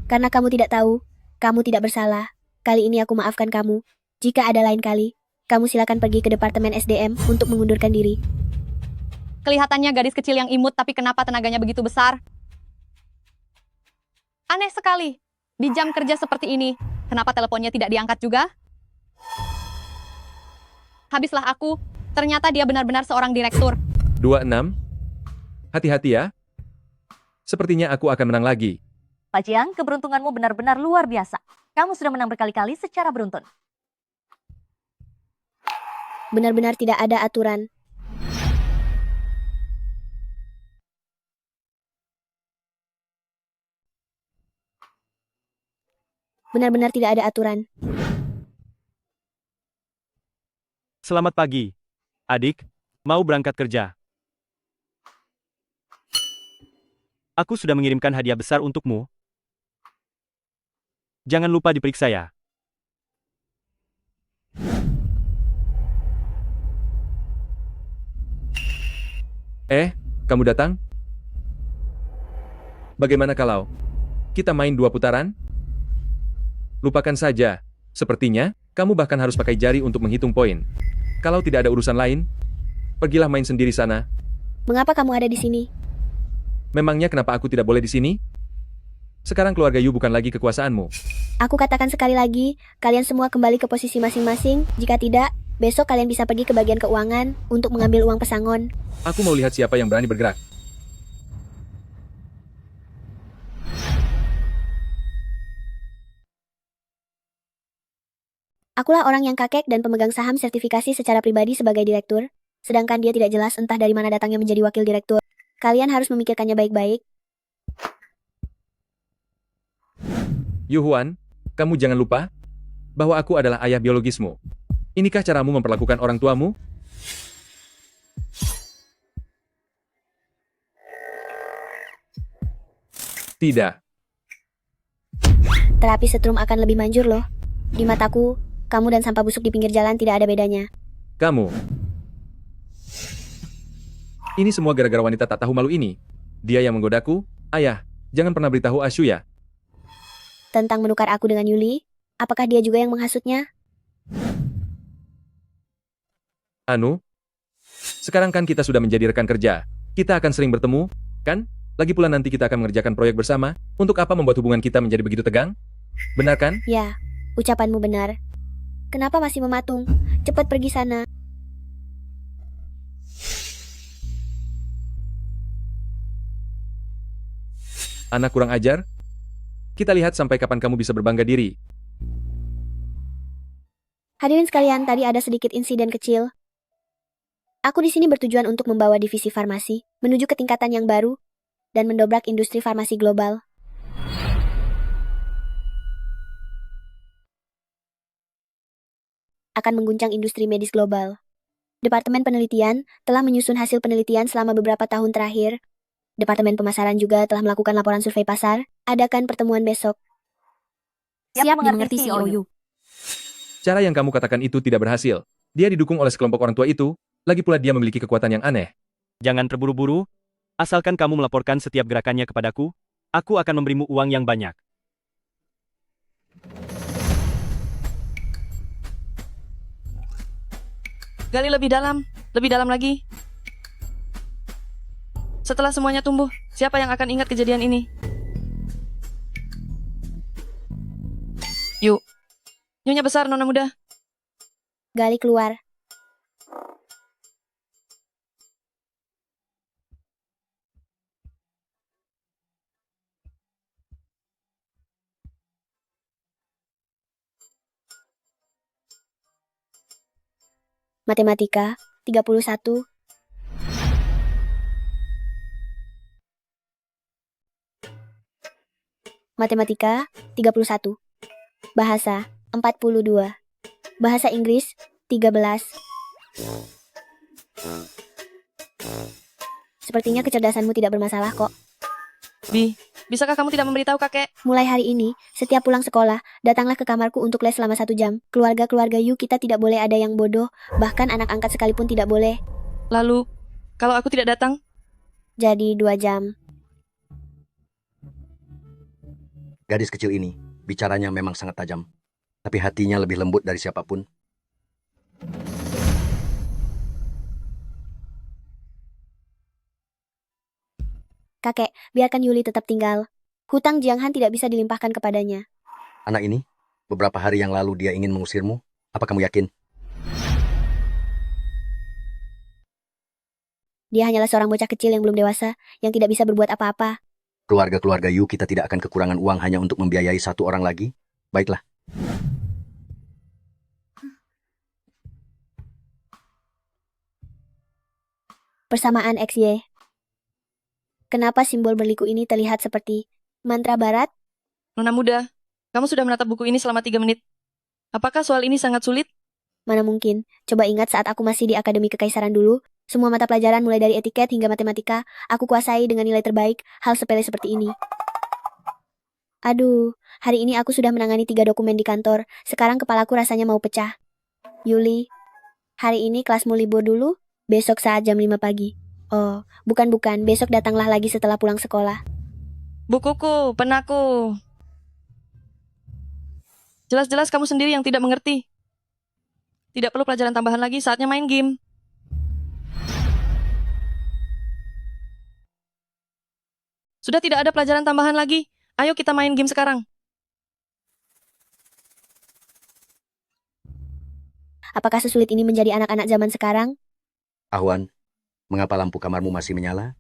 Karena kamu tidak tahu, kamu tidak bersalah. Kali ini aku maafkan kamu. Jika ada lain kali, kamu silakan pergi ke Departemen SDM untuk mengundurkan diri. Kelihatannya gadis kecil yang imut, tapi kenapa tenaganya begitu besar? Aneh sekali. Di jam kerja seperti ini, kenapa teleponnya tidak diangkat juga? Habislah aku. Ternyata dia benar-benar seorang direktur. 26. Hati-hati ya. Sepertinya aku akan menang lagi. Pak Jiang, keberuntunganmu benar-benar luar biasa. Kamu sudah menang berkali-kali secara beruntun. Benar-benar tidak ada aturan. Benar-benar tidak ada aturan. Selamat pagi. Adik, mau berangkat kerja. Aku sudah mengirimkan hadiah besar untukmu. Jangan lupa diperiksa ya. Kamu datang? Bagaimana kalau kita main 2 putaran? Lupakan saja. Sepertinya, kamu bahkan harus pakai jari untuk menghitung poin. Kalau tidak ada urusan lain, pergilah main sendiri sana. Mengapa kamu ada di sini? Memangnya kenapa aku tidak boleh di sini? Sekarang keluarga Yu bukan lagi kekuasaanmu. Aku katakan sekali lagi, kalian semua kembali ke posisi masing-masing. Jika tidak, besok kalian bisa pergi ke bagian keuangan untuk mengambil uang pesangon. Aku mau lihat siapa yang berani bergerak. Akulah orang yang kakek dan pemegang saham sertifikasi secara pribadi sebagai direktur, sedangkan dia tidak jelas entah dari mana datangnya menjadi wakil direktur. Kalian harus memikirkannya baik-baik. Yuhuan, kamu jangan lupa bahwa aku adalah ayah biologismu. Inikah caramu memperlakukan orang tuamu? Tidak. Terapi setrum akan lebih manjur loh. Di mataku, kamu dan sampah busuk di pinggir jalan tidak ada bedanya. Kamu. Ini semua gara-gara wanita tak tahu malu ini. Dia yang menggodaku. Ayah, jangan pernah beritahu Ashu ya. Tentang menukar aku dengan Yuli, apakah dia juga yang menghasutnya? Anu, sekarang kan kita sudah menjadi rekan kerja. Kita akan sering bertemu, kan? Lagi pula nanti kita akan mengerjakan proyek bersama. Untuk apa membuat hubungan kita menjadi begitu tegang? Benar kan? Ya, ucapanmu benar. Kenapa masih mematung? Cepat pergi sana. Anak kurang ajar? Kita lihat sampai kapan kamu bisa berbangga diri. Hadirin sekalian, tadi ada sedikit insiden kecil. Aku di sini bertujuan untuk membawa divisi farmasi menuju ke tingkatan yang baru dan mendobrak industri farmasi global. Akan mengguncang industri medis global. Departemen penelitian telah menyusun hasil penelitian selama beberapa tahun terakhir. Departemen pemasaran juga telah melakukan laporan survei pasar. Adakan pertemuan besok. Siap dimengerti, dimengerti CEO Yu. Cara yang kamu katakan itu tidak berhasil. Dia didukung oleh sekelompok orang tua itu, lagi pula dia memiliki kekuatan yang aneh. Jangan terburu-buru. Asalkan kamu melaporkan setiap gerakannya kepadaku, aku akan memberimu uang yang banyak. Gali lebih dalam lagi. Setelah semuanya tumbuh, siapa yang akan ingat kejadian ini? Yuk. Nyonya besar, nona muda. Gali keluar. Matematika 31. Matematika 31. Bahasa 42. Bahasa Inggris 13. Sepertinya kecerdasanmu tidak bermasalah kok. Bi, bisakah kamu tidak memberitahu kakek? Mulai hari ini, setiap pulang sekolah, datanglah ke kamarku untuk les selama 1 jam. Keluarga-keluarga Yu kita tidak boleh ada yang bodoh, bahkan anak angkat sekalipun tidak boleh. Lalu, kalau aku tidak datang? Jadi 2 jam. Gadis kecil ini, bicaranya memang sangat tajam. Tapi hatinya lebih lembut dari siapapun. Kakek, biarkan Yuli tetap tinggal. Hutang Jiang Han tidak bisa dilimpahkan kepadanya. Anak ini, beberapa hari yang lalu dia ingin mengusirmu. Apa kamu yakin? Dia hanyalah seorang bocah kecil yang belum dewasa, yang tidak bisa berbuat apa-apa. Keluarga-keluarga Yu kita tidak akan kekurangan uang hanya untuk membiayai satu orang lagi. Baiklah. Persamaan XY. Kenapa simbol berliku ini terlihat seperti mantra barat? Nona muda, kamu sudah menatap buku ini selama 3 menit. Apakah soal ini sangat sulit? Mana mungkin. Coba ingat saat aku masih di Akademi Kekaisaran dulu, semua mata pelajaran mulai dari etiket hingga matematika, aku kuasai dengan nilai terbaik, hal sepele seperti ini. Aduh, hari ini aku sudah menangani 3 dokumen di kantor, sekarang kepalaku rasanya mau pecah. Yuli, hari ini kelasmu libur dulu, besok saat jam 5 pagi. Oh, bukan, besok datanglah lagi setelah pulang sekolah. Bukuku, penaku. Jelas-jelas kamu sendiri yang tidak mengerti. Tidak perlu pelajaran tambahan lagi, saatnya main game. Sudah tidak ada pelajaran tambahan lagi. Ayo kita main game sekarang. Apakah sesulit ini menjadi anak-anak zaman sekarang? Ahwan, mengapa lampu kamarmu masih menyala?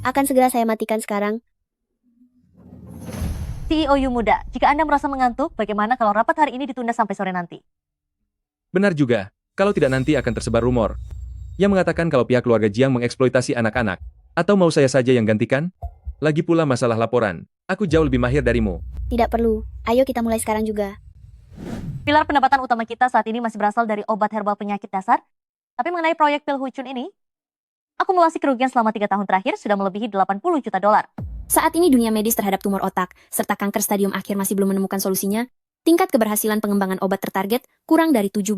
Akan segera saya matikan sekarang. CEO Yu muda, jika Anda merasa mengantuk, bagaimana kalau rapat hari ini ditunda sampai sore nanti? Benar juga, kalau tidak nanti akan tersebar rumor yang mengatakan kalau pihak keluarga Jiang mengeksploitasi anak-anak. Atau mau saya saja yang gantikan? Lagi pula masalah laporan, aku jauh lebih mahir darimu. Tidak perlu, ayo kita mulai sekarang juga. Pilar pendapatan utama kita saat ini masih berasal dari obat herbal penyakit dasar. Tapi mengenai proyek pil Huchun ini, akumulasi kerugian selama 3 tahun terakhir sudah melebihi 80 juta dolar. Saat ini dunia medis terhadap tumor otak, serta kanker stadium akhir masih belum menemukan solusinya, tingkat keberhasilan pengembangan obat tertarget kurang dari 17%.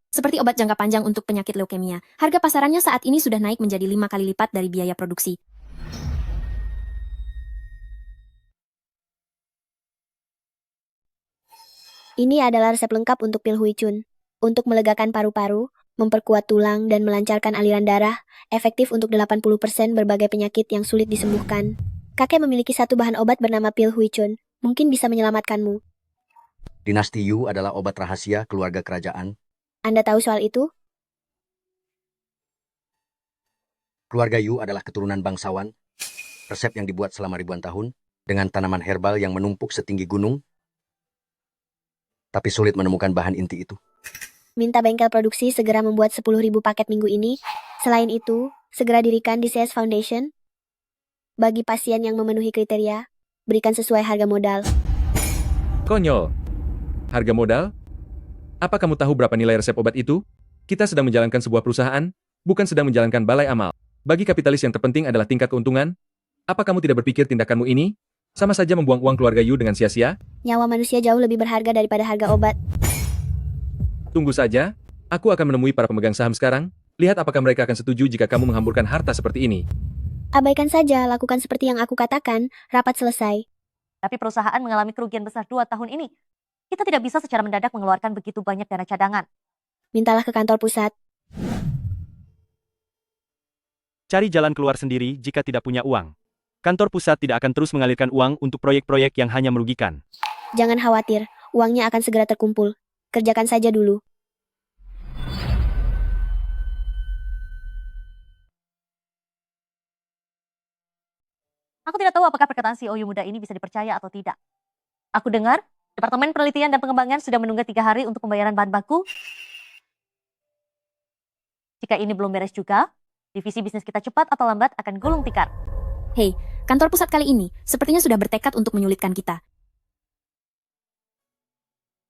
Seperti obat jangka panjang untuk penyakit leukemia, harga pasarannya saat ini sudah naik menjadi 5 kali lipat dari biaya produksi. Ini adalah resep lengkap untuk pil Huichun. Untuk melegakan paru-paru, memperkuat tulang dan melancarkan aliran darah, efektif untuk 80% berbagai penyakit yang sulit disembuhkan. Kakek memiliki satu bahan obat bernama pil Huichun, mungkin bisa menyelamatkanmu. Dinasti Yu adalah obat rahasia keluarga kerajaan. Anda tahu soal itu? Keluarga Yu adalah keturunan bangsawan. Resep yang dibuat selama ribuan tahun dengan tanaman herbal yang menumpuk setinggi gunung, tapi sulit menemukan bahan inti itu. Minta bengkel produksi segera membuat 10.000 paket minggu ini. Selain itu, segera dirikan DCS Foundation. Bagi pasien yang memenuhi kriteria, berikan sesuai harga modal. Konyol. Harga modal? Apa kamu tahu berapa nilai resep obat itu? Kita sedang menjalankan sebuah perusahaan, bukan sedang menjalankan balai amal. Bagi kapitalis yang terpenting adalah tingkat keuntungan. Apa kamu tidak berpikir tindakanmu ini sama saja membuang uang keluarga Yu dengan sia-sia? Nyawa manusia jauh lebih berharga daripada harga obat. Tunggu saja, aku akan menemui para pemegang saham sekarang. Lihat apakah mereka akan setuju jika kamu menghamburkan harta seperti ini. Abaikan saja, lakukan seperti yang aku katakan, rapat selesai. Tapi perusahaan mengalami kerugian besar 2 tahun ini. Kita tidak bisa secara mendadak mengeluarkan begitu banyak dana cadangan. Mintalah ke kantor pusat. Cari jalan keluar sendiri jika tidak punya uang. Kantor pusat tidak akan terus mengalirkan uang untuk proyek-proyek yang hanya merugikan. Jangan khawatir, uangnya akan segera terkumpul. Kerjakan saja dulu. Aku tidak tahu apakah perkataan CEO Yu muda ini bisa dipercaya atau tidak. Aku dengar, Departemen Penelitian dan Pengembangan sudah menunggu 3 hari untuk pembayaran bahan baku. Jika ini belum beres juga, divisi bisnis kita cepat atau lambat akan gulung tikar. Hei, kantor pusat kali ini sepertinya sudah bertekad untuk menyulitkan kita.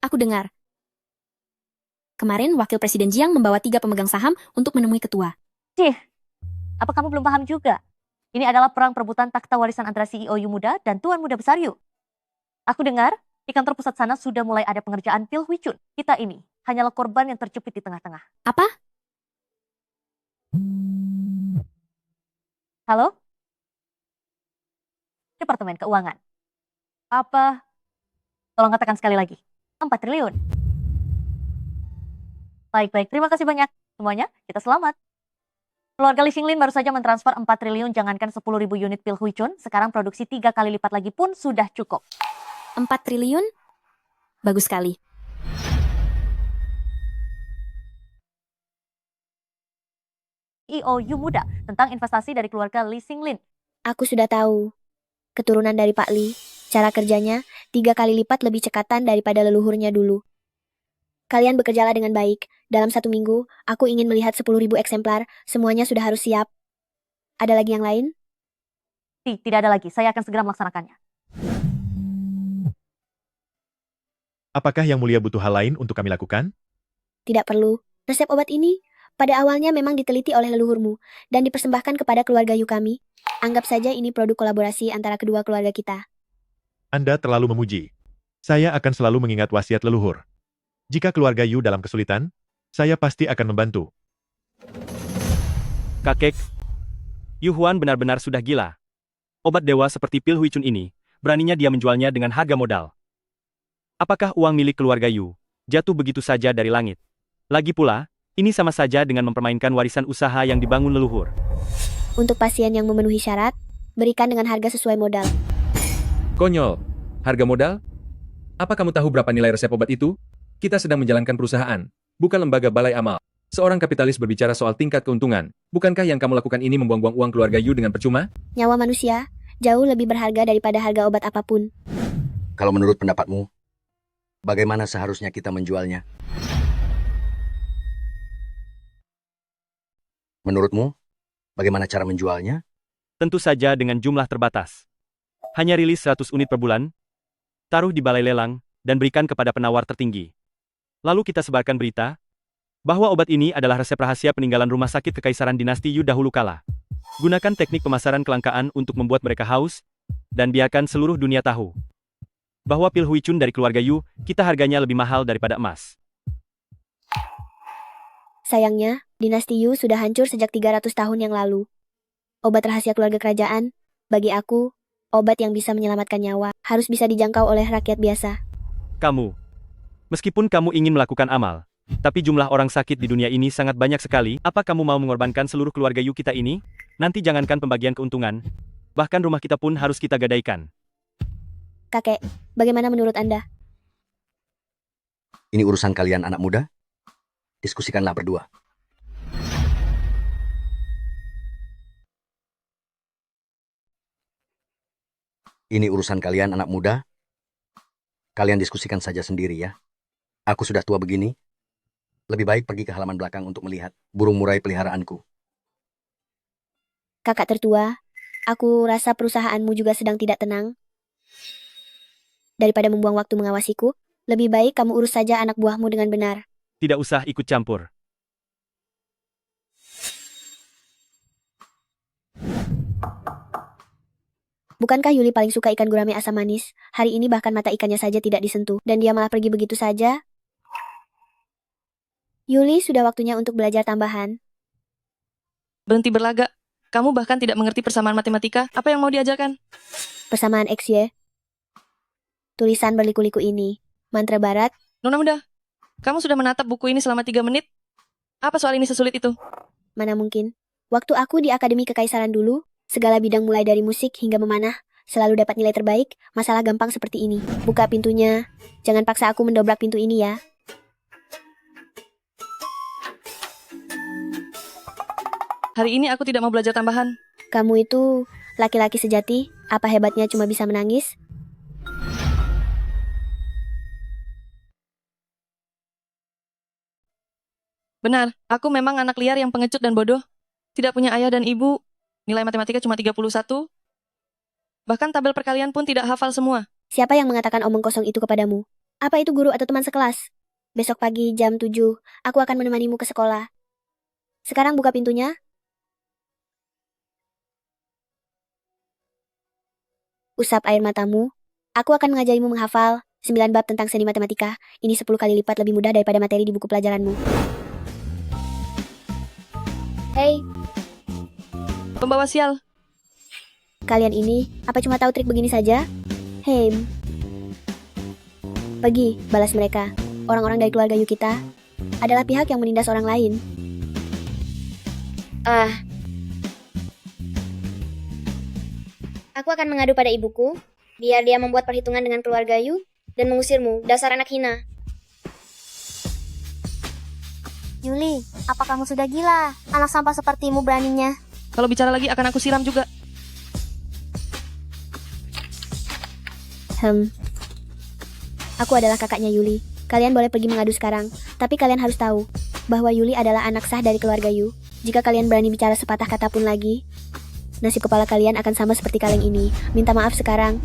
Aku dengar. Kemarin Wakil Presiden Jiang membawa 3 pemegang saham untuk menemui ketua. Apa kamu belum paham juga? Ini adalah perang perebutan takhta warisan antara CEO Yu muda dan Tuan Muda Besar Yu. Aku dengar, di kantor pusat sana sudah mulai ada pengerjaan pil Huichun. Kita ini hanyalah korban yang terjepit di tengah-tengah. Apa? Halo? Departemen Keuangan. Apa? Tolong katakan sekali lagi. 4 triliun. Baik-baik, terima kasih banyak. Semuanya, kita selamat. Keluarga Li Xinglin baru saja mentransfer 4 triliun, jangankan 10.000 unit pil Huichun, sekarang produksi 3 kali lipat lagi pun sudah cukup. 4 triliun? Bagus sekali. CEO Yu muda tentang investasi dari keluarga Li Xinglin. Aku sudah tahu. Keturunan dari Pak Li, cara kerjanya 3 kali lipat lebih cekatan daripada leluhurnya dulu. Kalian bekerjalah dengan baik. Dalam 1 minggu, aku ingin melihat 10.000 eksemplar. Semuanya sudah harus siap. Ada lagi yang lain? Tidak ada lagi, saya akan segera melaksanakannya. Apakah Yang Mulia butuh hal lain untuk kami lakukan? Tidak perlu. Resep obat ini pada awalnya memang diteliti oleh leluhurmu dan dipersembahkan kepada keluarga Yu kami. Anggap saja ini produk kolaborasi antara kedua keluarga kita. Anda terlalu memuji. Saya akan selalu mengingat wasiat leluhur. Jika keluarga Yu dalam kesulitan, saya pasti akan membantu. Kakek, Yu Huan benar-benar sudah gila. Obat dewa seperti pil Huichun ini, beraninya dia menjualnya dengan harga modal. Apakah uang milik keluarga Yu jatuh begitu saja dari langit? Lagi pula, ini sama saja dengan mempermainkan warisan usaha yang dibangun leluhur. Untuk pasien yang memenuhi syarat, berikan dengan harga sesuai modal. Konyol. Harga modal? Apa kamu tahu berapa nilai resep obat itu? Kita sedang menjalankan perusahaan, bukan lembaga balai amal. Seorang kapitalis berbicara soal tingkat keuntungan. Bukankah yang kamu lakukan ini membuang-buang uang keluarga Yu dengan percuma? Nyawa manusia jauh lebih berharga daripada harga obat apapun. Kalau menurut pendapatmu, bagaimana seharusnya kita menjualnya? Menurutmu, bagaimana cara menjualnya? Tentu saja dengan jumlah terbatas. Hanya rilis 100 unit per bulan, taruh di balai lelang, dan berikan kepada penawar tertinggi. Lalu kita sebarkan berita bahwa obat ini adalah resep rahasia peninggalan rumah sakit kekaisaran dinasti Yu dahulu kala. Gunakan teknik pemasaran kelangkaan untuk membuat mereka haus, dan biarkan seluruh dunia tahu bahwa pil Huichun dari keluarga Yu, kita harganya lebih mahal daripada emas. Sayangnya, dinasti Yu sudah hancur sejak 300 tahun yang lalu. Obat rahasia keluarga kerajaan, bagi aku, obat yang bisa menyelamatkan nyawa, harus bisa dijangkau oleh rakyat biasa. Meskipun kamu ingin melakukan amal, Tapi jumlah orang sakit di dunia ini sangat banyak sekali. Apa kamu mau mengorbankan seluruh keluarga Yu kita ini? Nanti jangankan pembagian keuntungan, bahkan rumah kita pun harus kita gadaikan. Kakek, bagaimana menurut Anda? Ini urusan kalian anak muda. Diskusikanlah berdua. Ini urusan kalian anak muda. Kalian diskusikan saja sendiri ya. Aku sudah tua begini. Lebih baik pergi ke halaman belakang untuk melihat burung murai peliharaanku. Kakak tertua, aku rasa perusahaanmu juga sedang tidak tenang. Daripada membuang waktu mengawasiku, lebih baik kamu urus saja anak buahmu dengan benar. Tidak usah ikut campur. Bukankah Yuli paling suka ikan gurame asam manis? Hari ini bahkan mata ikannya saja tidak disentuh, dan dia malah pergi begitu saja. Yuli, sudah waktunya untuk belajar tambahan. Berhenti berlagak. Kamu bahkan tidak mengerti persamaan matematika. Apa yang mau diajarkan? Persamaan XY. Tulisan berliku-liku ini. Mantra barat. Nona muda, kamu sudah menatap buku ini selama 3 menit? Apa soal ini sesulit itu? Mana mungkin. Waktu aku di Akademi Kekaisaran dulu, segala bidang mulai dari musik hingga memanah, selalu dapat nilai terbaik. Masalah gampang seperti ini. Buka pintunya. Jangan paksa aku mendobrak pintu ini ya. Hari ini aku tidak mau belajar tambahan. Kamu itu laki-laki sejati. Apa hebatnya cuma bisa menangis? Benar, aku memang anak liar yang pengecut dan bodoh. Tidak punya ayah dan ibu. Nilai matematika cuma 31. Bahkan tabel perkalian pun tidak hafal semua. Siapa yang mengatakan omong kosong itu kepadamu? Apa itu guru atau teman sekelas? Besok pagi jam 7, aku akan menemanimu ke sekolah. Sekarang buka pintunya. Usap air matamu. Aku akan mengajarimu menghafal 9 bab tentang seni matematika. Ini 10 kali lipat lebih mudah daripada materi di buku pelajaranmu. Hei, Pembawa sial. kalian ini, apa cuma tahu trik begini saja? Hei, pergi, balas mereka. Orang-orang dari keluarga Yukita adalah pihak yang menindas orang lain. Aku akan mengadu pada ibuku, biar dia membuat perhitungan dengan keluarga Yu dan mengusirmu, dasar anak hina. Yuli, apa kamu sudah gila? Anak sampah sepertimu beraninya. Kalau bicara lagi akan aku siram juga. Aku adalah kakaknya Yuli. Kalian boleh pergi mengadu sekarang, tapi kalian harus tahu bahwa Yuli adalah anak sah dari keluarga Yu. Jika kalian berani bicara sepatah kata pun lagi, nasib kepala kalian akan sama seperti kaleng ini. Minta maaf sekarang.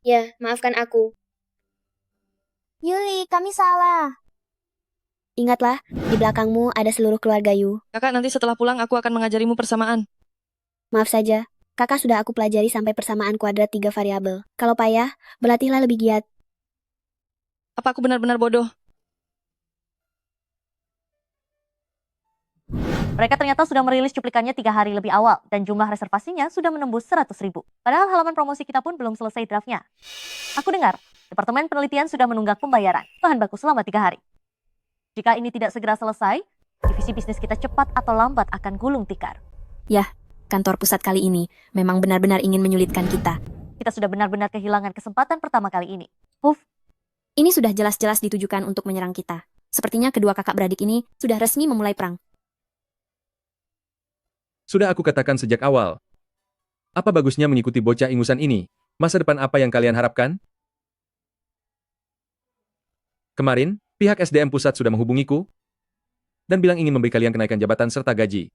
Ya, maafkan aku. Yuli, kami salah. Ingatlah, di belakangmu ada seluruh keluarga Yu. Kakak, nanti setelah pulang aku akan mengajarimu persamaan. Maaf saja, kakak sudah aku pelajari sampai persamaan kuadrat 3 variabel. Kalau payah, berlatihlah lebih giat. Apa aku benar-benar bodoh? Mereka ternyata sudah merilis cuplikannya 3 hari lebih awal dan jumlah reservasinya sudah menembus 100.000. Padahal halaman promosi kita pun belum selesai draftnya. Aku dengar, Departemen Penelitian sudah menunggak pembayaran bahan baku selama 3 hari. Jika ini tidak segera selesai, divisi bisnis kita cepat atau lambat akan gulung tikar. Yah, kantor pusat kali ini memang benar-benar ingin menyulitkan kita. Kita sudah benar-benar kehilangan kesempatan pertama kali ini. Ini sudah jelas-jelas ditujukan untuk menyerang kita. Sepertinya kedua kakak beradik ini sudah resmi memulai perang. Sudah aku katakan sejak awal. Apa bagusnya mengikuti bocah ingusan ini? Masa depan apa yang kalian harapkan? Kemarin, pihak SDM pusat sudah menghubungiku dan bilang ingin memberi kalian kenaikan jabatan serta gaji.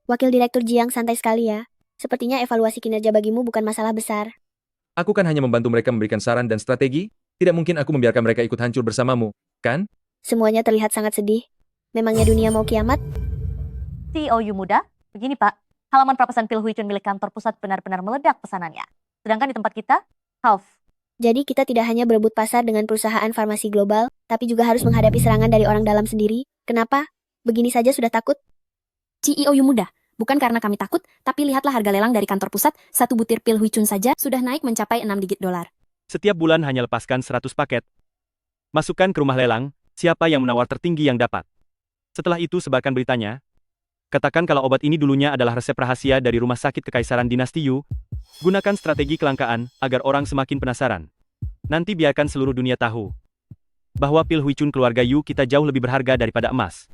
Wakil Direktur Jiang santai sekali ya. Sepertinya evaluasi kinerja bagimu bukan masalah besar. Aku kan hanya membantu mereka memberikan saran dan strategi. Tidak mungkin aku membiarkan mereka ikut hancur bersamamu, kan? Semuanya terlihat sangat sedih. Memangnya dunia mau kiamat? CEO Yu muda, begini Pak, halaman prapesan Pil Huichun milik kantor pusat benar-benar meledak pesanannya. Sedangkan di tempat kita, half. Jadi kita tidak hanya berebut pasar dengan perusahaan farmasi global, tapi juga harus menghadapi serangan dari orang dalam sendiri. Kenapa? Begini saja sudah takut? CEO Yu muda, bukan karena kami takut, tapi lihatlah harga lelang dari kantor pusat, satu butir pil Huicun saja sudah naik mencapai 6 digit dolar. Setiap bulan hanya lepaskan 100 paket. Masukkan ke rumah lelang, siapa yang menawar tertinggi yang dapat. Setelah itu sebarkan beritanya. Katakan kalau obat ini dulunya adalah resep rahasia dari rumah sakit kekaisaran dinasti Yu. Gunakan strategi kelangkaan agar orang semakin penasaran. Nanti biarkan seluruh dunia tahu bahwa pil Huicun keluarga Yu kita jauh lebih berharga daripada emas.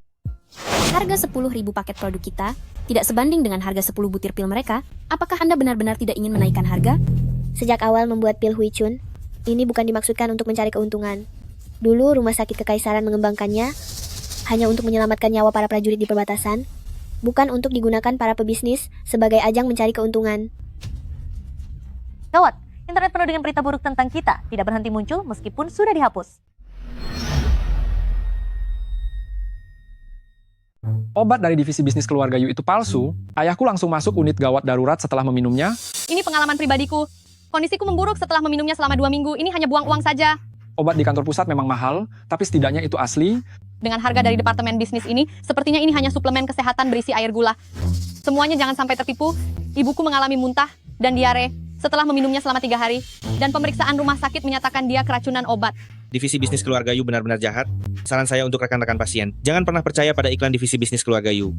Harga 10.000 paket produk kita tidak sebanding dengan harga 10 butir pil mereka. Apakah Anda benar-benar tidak ingin menaikkan harga? Sejak awal membuat pil Huicun, ini bukan dimaksudkan untuk mencari keuntungan. Dulu rumah sakit kekaisaran mengembangkannya hanya untuk menyelamatkan nyawa para prajurit di perbatasan, bukan untuk digunakan para pebisnis sebagai ajang mencari keuntungan. Gawat, internet penuh dengan berita buruk tentang kita, tidak berhenti muncul meskipun sudah dihapus. Obat dari divisi bisnis keluarga Yu itu palsu. Ayahku langsung masuk unit gawat darurat setelah meminumnya. Ini pengalaman pribadiku. Kondisiku memburuk setelah meminumnya selama 2 minggu. Ini hanya buang uang saja. Obat di kantor pusat memang mahal, tapi setidaknya itu asli. Dengan harga dari departemen bisnis ini, sepertinya ini hanya suplemen kesehatan berisi air gula. Semuanya jangan sampai tertipu. Ibuku mengalami muntah dan diare setelah meminumnya selama 3 hari. Dan pemeriksaan rumah sakit menyatakan dia keracunan obat. Divisi bisnis keluarga Yu benar-benar jahat. Saran saya untuk rekan-rekan pasien, jangan pernah percaya pada iklan divisi bisnis keluarga Yu.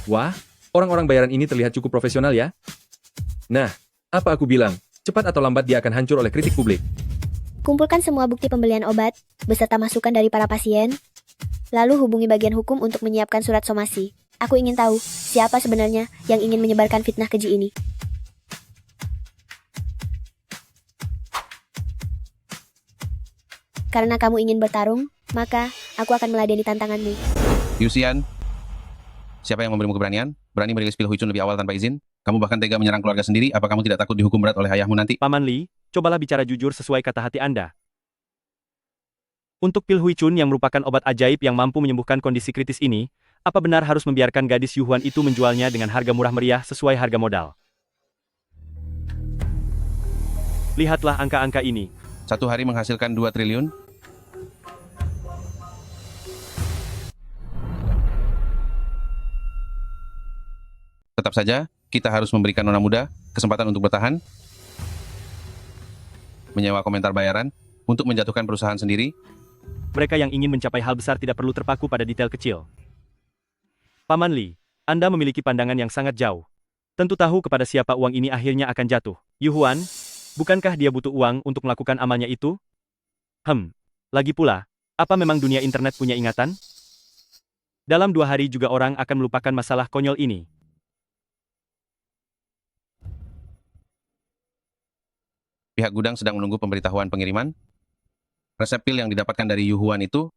Wah, orang-orang bayaran ini terlihat cukup profesional ya. Nah, apa aku bilang, cepat atau lambat dia akan hancur oleh kritik publik. Kumpulkan semua bukti pembelian obat, beserta masukan dari para pasien, lalu hubungi bagian hukum untuk menyiapkan surat somasi. Aku ingin tahu, siapa sebenarnya yang ingin menyebarkan fitnah keji ini. Karena kamu ingin bertarung, maka aku akan meladeni tantanganmu. Yusian, siapa yang memberimu keberanian? Berani merilis pil Huicun lebih awal tanpa izin? Kamu bahkan tega menyerang keluarga sendiri, apa kamu tidak takut dihukum berat oleh ayahmu nanti? Paman Li, cobalah bicara jujur sesuai kata hati Anda. Untuk pil Huicun yang merupakan obat ajaib yang mampu menyembuhkan kondisi kritis ini, apa benar harus membiarkan gadis Yuhuan itu menjualnya dengan harga murah meriah sesuai harga modal? Lihatlah angka-angka ini. Satu hari menghasilkan 2 triliun? Tetap saja, kita harus memberikan nona muda kesempatan untuk bertahan, menyewa komentar bayaran, untuk menjatuhkan perusahaan sendiri. Mereka yang ingin mencapai hal besar tidak perlu terpaku pada detail kecil. Paman Li, Anda memiliki pandangan yang sangat jauh. Tentu tahu kepada siapa uang ini akhirnya akan jatuh. Yuhuan, bukankah dia butuh uang untuk melakukan amalnya itu? Lagi pula, apa memang dunia internet punya ingatan? Dalam 2 hari juga orang akan melupakan masalah konyol ini. Pihak gudang sedang menunggu pemberitahuan pengiriman. Resep pil yang didapatkan dari Yuhuan itu,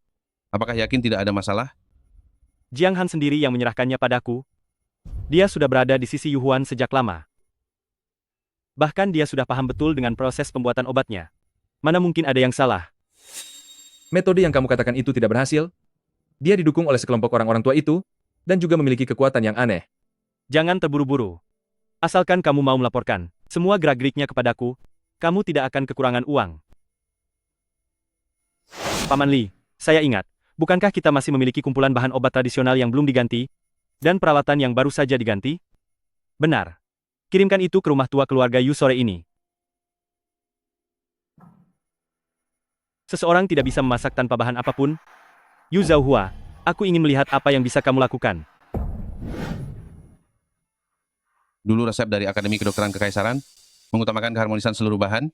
apakah yakin tidak ada masalah? Jiang Han sendiri yang menyerahkannya padaku. Dia sudah berada di sisi Yuhuan sejak lama. Bahkan dia sudah paham betul dengan proses pembuatan obatnya. Mana mungkin ada yang salah? Metode yang kamu katakan itu tidak berhasil. Dia didukung oleh sekelompok orang-orang tua itu, dan juga memiliki kekuatan yang aneh. Jangan terburu-buru. Asalkan kamu mau melaporkan semua gerak-geriknya kepadaku, kamu tidak akan kekurangan uang. Paman Li, saya ingat, bukankah kita masih memiliki kumpulan bahan obat tradisional yang belum diganti, dan peralatan yang baru saja diganti? Benar. Kirimkan itu ke rumah tua keluarga Yu sore ini. Seseorang tidak bisa memasak tanpa bahan apapun. Yu Zhaohua, aku ingin melihat apa yang bisa kamu lakukan. Dulu resep dari Akademi Kedokteran Kekaisaran, mengutamakan keharmonisan seluruh bahan.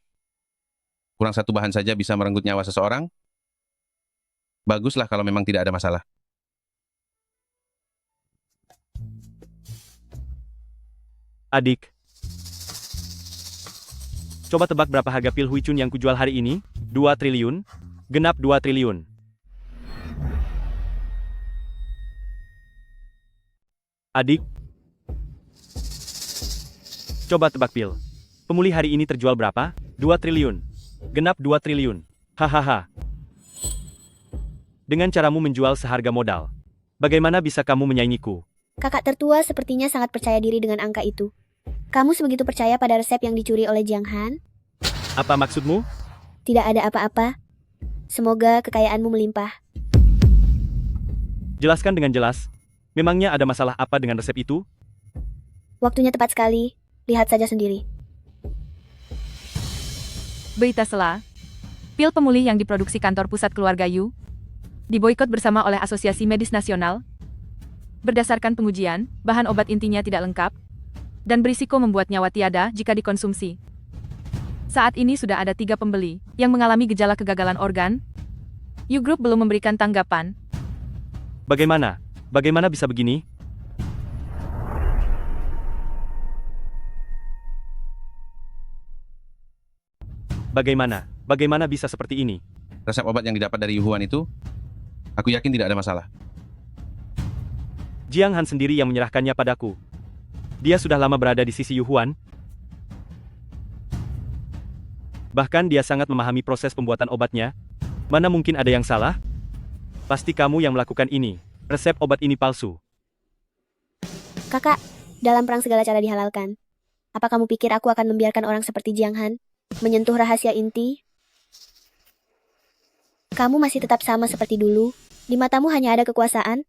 Kurang satu bahan saja bisa merenggut nyawa seseorang. Baguslah kalau memang tidak ada masalah. Adik. Coba tebak berapa harga pil Huicun yang kujual hari ini? 2 triliun? Genap 2 triliun. Adik. Coba tebak pil. Pemulih hari ini terjual berapa? 2 triliun. Genap 2 triliun. Hahaha. Dengan caramu menjual seharga modal, bagaimana bisa kamu menyaingiku? Kakak tertua sepertinya sangat percaya diri dengan angka itu. Kamu sebegitu percaya pada resep yang dicuri oleh Jiang Han? Apa maksudmu? Tidak ada apa-apa. Semoga kekayaanmu melimpah. Jelaskan dengan jelas. Memangnya ada masalah apa dengan resep itu? Waktunya tepat sekali. Lihat saja sendiri. Berita sela, pil pemulih yang diproduksi kantor pusat keluarga Yu diboikot bersama oleh Asosiasi Medis Nasional. Berdasarkan pengujian, bahan obat intinya tidak lengkap dan berisiko membuat nyawa tiada jika dikonsumsi. Saat ini sudah ada 3 pembeli yang mengalami gejala kegagalan organ. Yu Group belum memberikan tanggapan. Bagaimana? Bagaimana bisa begini? Bagaimana? Bagaimana bisa seperti ini? Resep obat yang didapat dari Yuhuan itu, aku yakin tidak ada masalah. Jiang Han sendiri yang menyerahkannya padaku. Dia sudah lama berada di sisi Yuhuan. Bahkan dia sangat memahami proses pembuatan obatnya. Mana mungkin ada yang salah? Pasti kamu yang melakukan ini. Resep obat ini palsu. Kakak, dalam perang segala cara dihalalkan. Apa kamu pikir aku akan membiarkan orang seperti Jiang Han menyentuh rahasia inti? Kamu masih tetap sama seperti dulu. Di matamu hanya ada kekuasaan,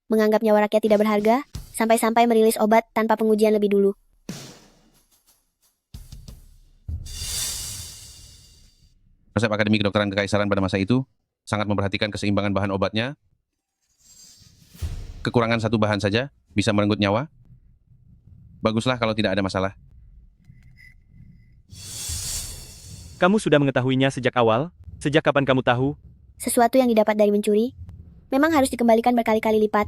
menganggap nyawa rakyat tidak berharga, sampai-sampai merilis obat tanpa pengujian lebih dulu. Resep Akademi Kedokteran Kekaisaran pada masa itu sangat memperhatikan keseimbangan bahan obatnya. Kekurangan satu bahan saja bisa merenggut nyawa. Baguslah kalau tidak ada masalah. Kamu sudah mengetahuinya sejak awal? Sejak kapan kamu tahu? Sesuatu yang didapat dari mencuri memang harus dikembalikan berkali-kali lipat.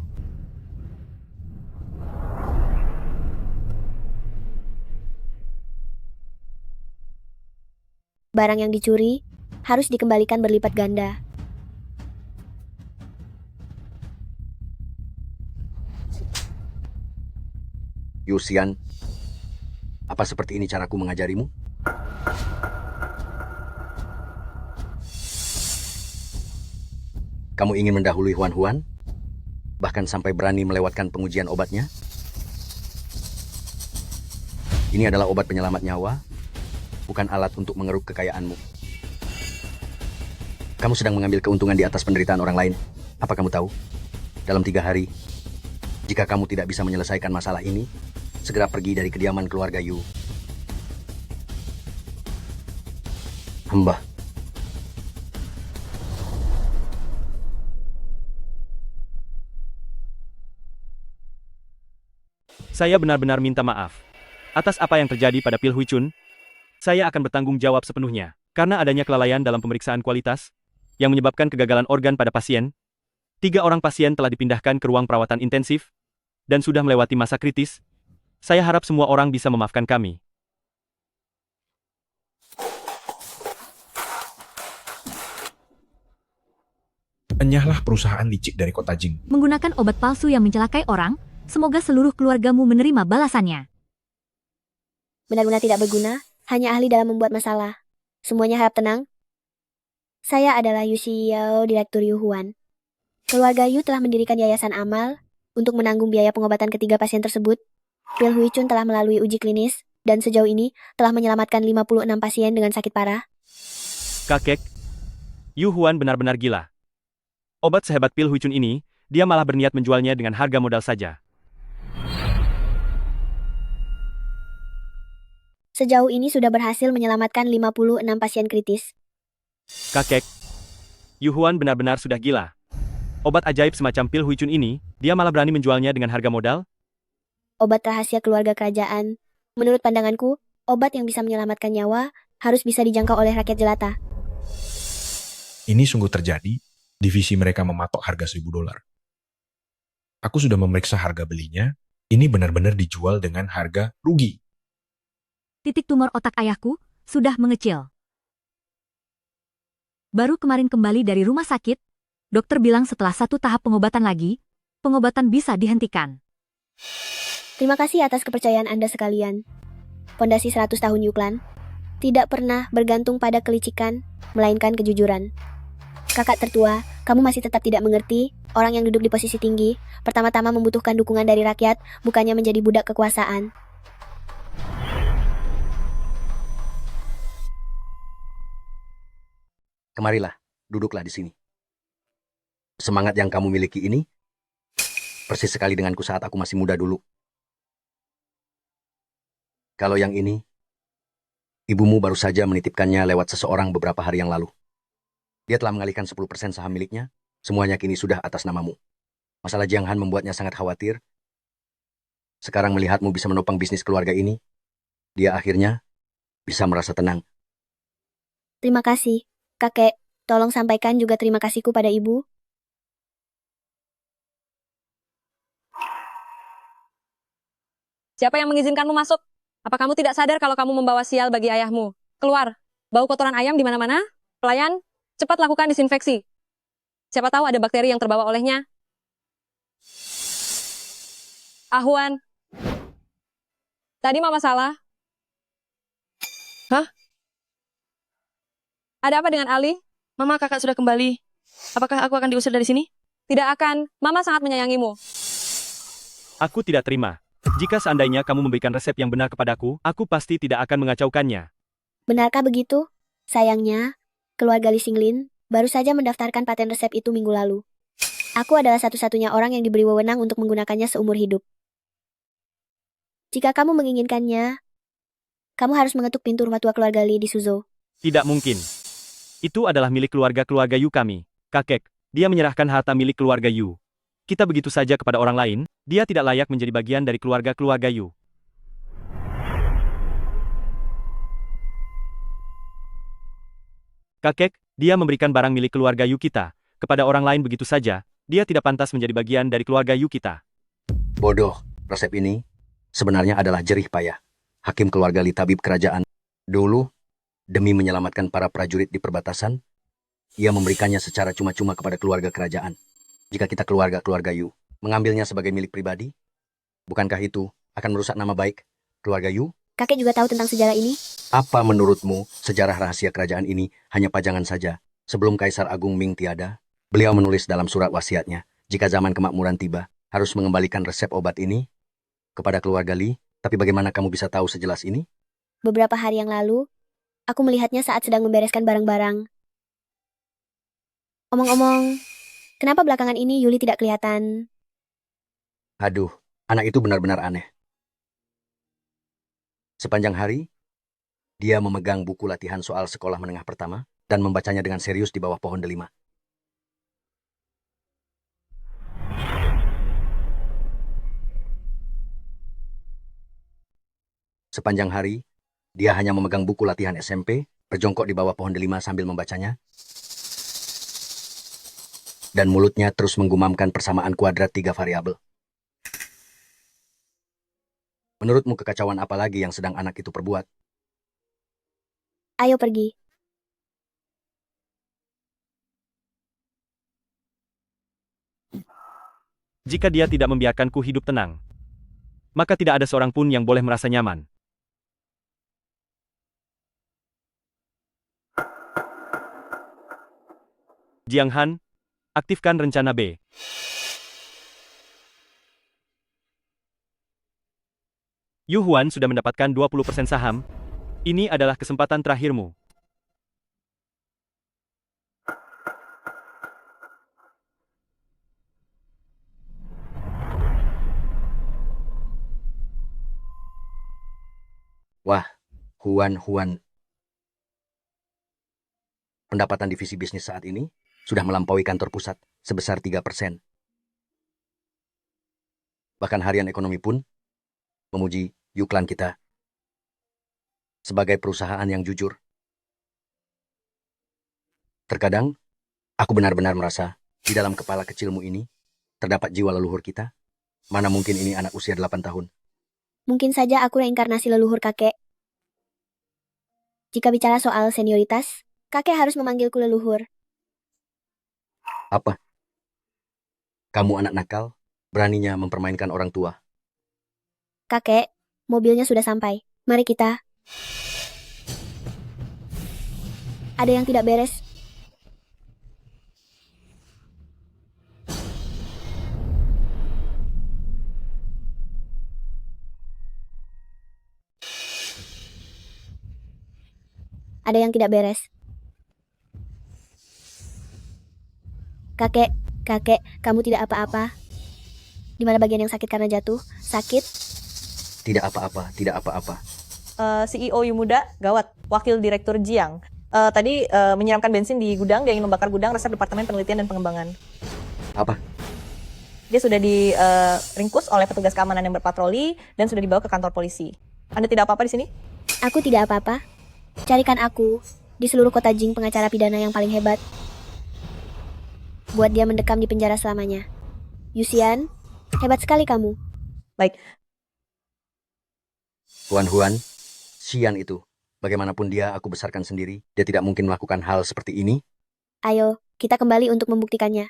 Barang yang dicuri harus dikembalikan berlipat ganda. Yusian, apa seperti ini caraku mengajarimu? Kamu ingin mendahului Huan-Huan? Bahkan sampai berani melewatkan pengujian obatnya? Ini adalah obat penyelamat nyawa, bukan alat untuk mengeruk kekayaanmu. Kamu sedang mengambil keuntungan di atas penderitaan orang lain. Apa kamu tahu? Dalam 3 hari, jika kamu tidak bisa menyelesaikan masalah ini, segera pergi dari kediaman keluarga Yu. Hamba. Saya benar-benar minta maaf atas apa yang terjadi pada Pil Hui Chun. Saya akan bertanggung jawab sepenuhnya karena adanya kelalaian dalam pemeriksaan kualitas yang menyebabkan kegagalan organ pada pasien. 3 orang pasien telah dipindahkan ke ruang perawatan intensif dan sudah melewati masa kritis. Saya harap semua orang bisa memaafkan kami. Enyahlah perusahaan licik dari kota Jing. Menggunakan obat palsu yang mencelakai orang, semoga seluruh keluargamu menerima balasannya. Benar-benar tidak berguna, hanya ahli dalam membuat masalah. Semuanya harap tenang. Saya adalah Yu Xiao, Direktur Yuhuan. Keluarga Yu telah mendirikan yayasan amal untuk menanggung biaya pengobatan ketiga pasien tersebut. Pil Hui Chun telah melalui uji klinis dan sejauh ini telah menyelamatkan 56 pasien dengan sakit parah. Kakek, Yu Huan benar-benar gila. Obat sehebat Pil Hui Chun ini, dia malah berniat menjualnya dengan harga modal saja. Sejauh ini sudah berhasil menyelamatkan 56 pasien kritis. Kakek, Yu Huan benar-benar sudah gila. Obat ajaib semacam Pil Hui Chun ini, dia malah berani menjualnya dengan harga modal? Obat rahasia keluarga kerajaan. Menurut pandanganku, obat yang bisa menyelamatkan nyawa harus bisa dijangkau oleh rakyat jelata. Ini sungguh terjadi, divisi mereka mematok harga $1.000. Aku sudah memeriksa harga belinya, ini benar-benar dijual dengan harga rugi. Titik tumor otak ayahku sudah mengecil. Baru kemarin kembali dari rumah sakit, dokter bilang setelah 1 tahap pengobatan lagi, pengobatan bisa dihentikan. Terima kasih atas kepercayaan Anda sekalian. Pondasi 100 tahun Yuklan tidak pernah bergantung pada kelicikan, melainkan kejujuran. Kakak tertua, kamu masih tetap tidak mengerti, orang yang duduk di posisi tinggi, pertama-tama membutuhkan dukungan dari rakyat, bukannya menjadi budak kekuasaan. Kemarilah, duduklah di sini. Semangat yang kamu miliki ini Persis sekali denganku saat aku masih muda dulu. Kalau yang ini, ibumu baru saja menitipkannya lewat seseorang beberapa hari yang lalu. Dia telah mengalihkan 10% saham miliknya, semuanya kini sudah atas namamu. Masalah Jiang Han membuatnya sangat khawatir. Sekarang melihatmu bisa menopang bisnis keluarga ini, dia akhirnya bisa merasa tenang. Terima kasih, kakek. Tolong sampaikan juga terima kasihku pada ibu. Siapa yang mengizinkanmu masuk? Apa kamu tidak sadar kalau kamu membawa sial bagi ayahmu? Keluar. Bau kotoran ayam di mana-mana? Pelayan, cepat lakukan disinfeksi. Siapa tahu ada bakteri yang terbawa olehnya. Ahwan. Tadi mama salah. Hah? Ada apa dengan Ali? Mama, kakak sudah kembali. Apakah aku akan diusir dari sini? Tidak akan. Mama sangat menyayangimu. Aku tidak terima. Jika seandainya kamu memberikan resep yang benar kepadaku, aku pasti tidak akan mengacaukannya. Benarkah begitu? Sayangnya, keluarga Li Xinglin baru saja mendaftarkan paten resep itu minggu lalu. Aku adalah satu-satunya orang yang diberi wewenang untuk menggunakannya seumur hidup. Jika kamu menginginkannya, kamu harus mengetuk pintu rumah tua keluarga Li di Suzhou. Tidak mungkin. Itu adalah milik keluarga Yu kami. Kakek, dia menyerahkan harta milik keluarga Yu. Kita begitu saja kepada orang lain, dia tidak layak menjadi bagian dari keluarga Yu. Kakek, dia memberikan barang milik keluarga Yu kita kepada orang lain begitu saja, dia tidak pantas menjadi bagian dari keluarga Yu kita. Bodoh, resep ini sebenarnya adalah jerih payah hakim keluarga Li tabib kerajaan. Dulu, demi menyelamatkan para prajurit di perbatasan, ia memberikannya secara cuma-cuma kepada keluarga kerajaan. Jika kita keluarga Yu mengambilnya sebagai milik pribadi, bukankah itu akan merusak nama baik keluarga Yu? Kakek juga tahu tentang sejarah ini? Apa menurutmu sejarah rahasia kerajaan ini hanya pajangan saja? Sebelum Kaisar Agung Ming tiada, beliau menulis dalam surat wasiatnya, jika zaman kemakmuran tiba, harus mengembalikan resep obat ini kepada keluarga Li. Tapi bagaimana kamu bisa tahu sejelas ini? Beberapa hari yang lalu, aku melihatnya saat sedang membereskan barang-barang. Omong-omong, kenapa belakangan ini Yuli tidak kelihatan? Aduh, anak itu benar-benar aneh. Sepanjang hari, dia memegang buku latihan soal sekolah menengah pertama dan membacanya dengan serius di bawah pohon delima. Sepanjang hari, dia hanya memegang buku latihan SMP, berjongkok di bawah pohon delima sambil membacanya, dan mulutnya terus menggumamkan persamaan kuadrat 3 variabel. Menurutmu kekacauan apa lagi yang sedang anak itu perbuat? Ayo pergi. Jika dia tidak membiarkanku hidup tenang, maka tidak ada seorang pun yang boleh merasa nyaman. Jiang Han, aktifkan rencana B. Yu Huan sudah mendapatkan 20% saham. Ini adalah kesempatan terakhirmu. Wah, Huan. Pendapatan divisi bisnis saat ini sudah melampaui kantor pusat sebesar 3%. Bahkan harian ekonomi pun memuji Yuklan kita sebagai perusahaan yang jujur. Terkadang, aku benar-benar merasa di dalam kepala kecilmu ini terdapat jiwa leluhur kita. Mana mungkin ini anak usia 8 tahun. Mungkin saja aku reinkarnasi leluhur kakek. Jika bicara soal senioritas, kakek harus memanggilku leluhur. Apa? Kamu anak nakal, beraninya mempermainkan orang tua. Kakek, mobilnya sudah sampai. Mari kita. Ada yang tidak beres. Ada yang tidak beres. Kakek, kamu tidak apa-apa. Di mana bagian yang sakit karena jatuh? Sakit? Tidak apa-apa, tidak apa-apa. CEO Yumuda, gawat, Wakil Direktur Jiang. Tadi menyiramkan bensin di gudang, dia ingin membakar gudang resep Departemen Penelitian dan Pengembangan. Apa? Dia sudah diringkus oleh petugas keamanan yang berpatroli dan sudah dibawa ke kantor polisi. Anda tidak apa-apa di sini? Aku tidak apa-apa. Carikan aku di seluruh kota Jing pengacara pidana yang paling hebat. Buat dia mendekam di penjara selamanya. Yusian, hebat sekali kamu. Baik. Huan, Xian itu. Bagaimanapun dia, aku besarkan sendiri. Dia tidak mungkin melakukan hal seperti ini. Ayo, kita kembali untuk membuktikannya.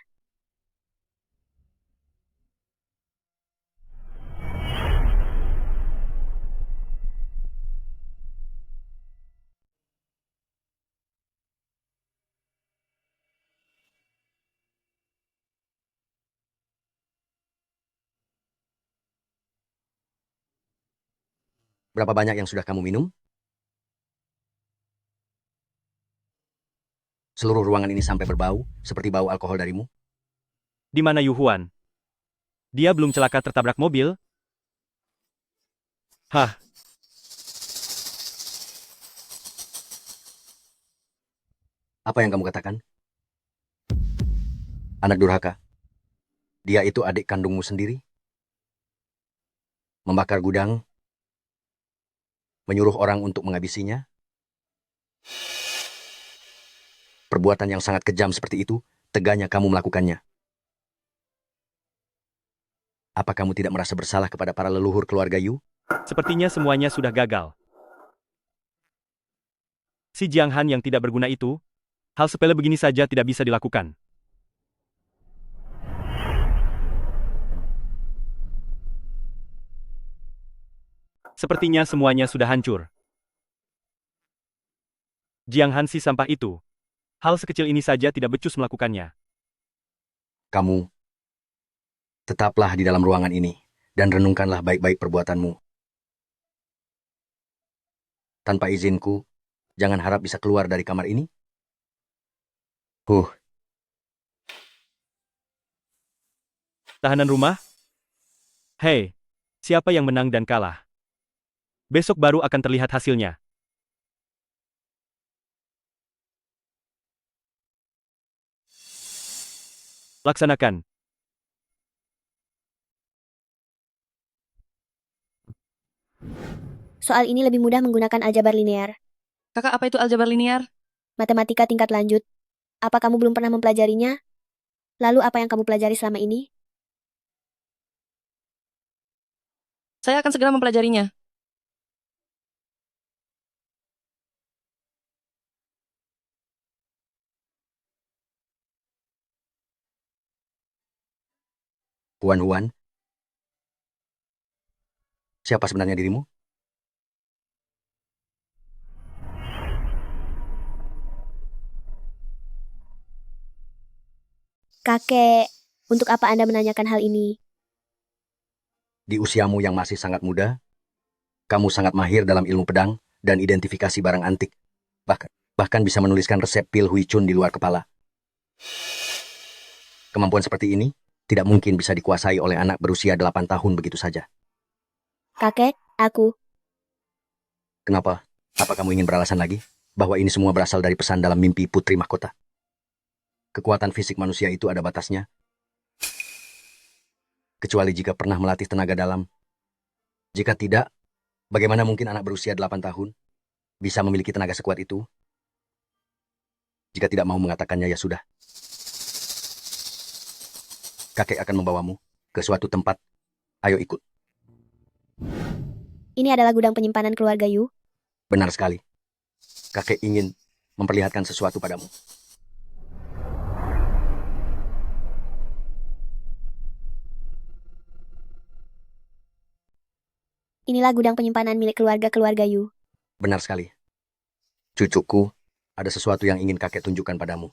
Berapa banyak yang sudah kamu minum? Seluruh ruangan ini sampai berbau, seperti bau alkohol darimu. Di mana Yu Huan? Dia belum celaka tertabrak mobil? Hah? Apa yang kamu katakan? Anak durhaka. Dia itu adik kandungmu sendiri. Membakar gudang, menyuruh orang untuk menghabisinya. Perbuatan yang sangat kejam seperti itu, teganya kamu melakukannya. Apa kamu tidak merasa bersalah kepada para leluhur keluarga Yu? Sepertinya semuanya sudah gagal. Si Jiang Han yang tidak berguna itu, hal sepele begini saja tidak bisa dilakukan. Sepertinya semuanya sudah hancur. Jiang Han si sampah itu. Hal sekecil ini saja tidak becus melakukannya. Kamu, tetaplah di dalam ruangan ini, dan renungkanlah baik-baik perbuatanmu. Tanpa izinku, jangan harap bisa keluar dari kamar ini. Tahanan rumah? Hei, siapa yang menang dan kalah? Besok baru akan terlihat hasilnya. Laksanakan. Soal ini lebih mudah menggunakan aljabar linear. Kakak, apa itu aljabar linear? Matematika tingkat lanjut. Apa kamu belum pernah mempelajarinya? Lalu apa yang kamu pelajari selama ini? Saya akan segera mempelajarinya. Huan, siapa sebenarnya dirimu? Kakek, untuk apa Anda menanyakan hal ini? Di usiamu yang masih sangat muda, kamu sangat mahir dalam ilmu pedang dan identifikasi barang antik. Bahkan bisa menuliskan resep pil Hui Chun di luar kepala. Kemampuan seperti ini tidak mungkin bisa dikuasai oleh anak berusia 8 tahun begitu saja. Kakek, aku. Kenapa? Apa kamu ingin beralasan lagi bahwa ini semua berasal dari pesan dalam mimpi putri mahkota? Kekuatan fisik manusia itu ada batasnya. Kecuali jika pernah melatih tenaga dalam. Jika tidak, bagaimana mungkin anak berusia 8 tahun bisa memiliki tenaga sekuat itu? Jika tidak mau mengatakannya, ya sudah. Kakek akan membawamu ke suatu tempat. Ayo ikut. Ini adalah gudang penyimpanan keluarga Yu. Benar sekali. Kakek ingin memperlihatkan sesuatu padamu. Inilah gudang penyimpanan milik keluarga Yu. Benar sekali. Cucuku, ada sesuatu yang ingin kakek tunjukkan padamu.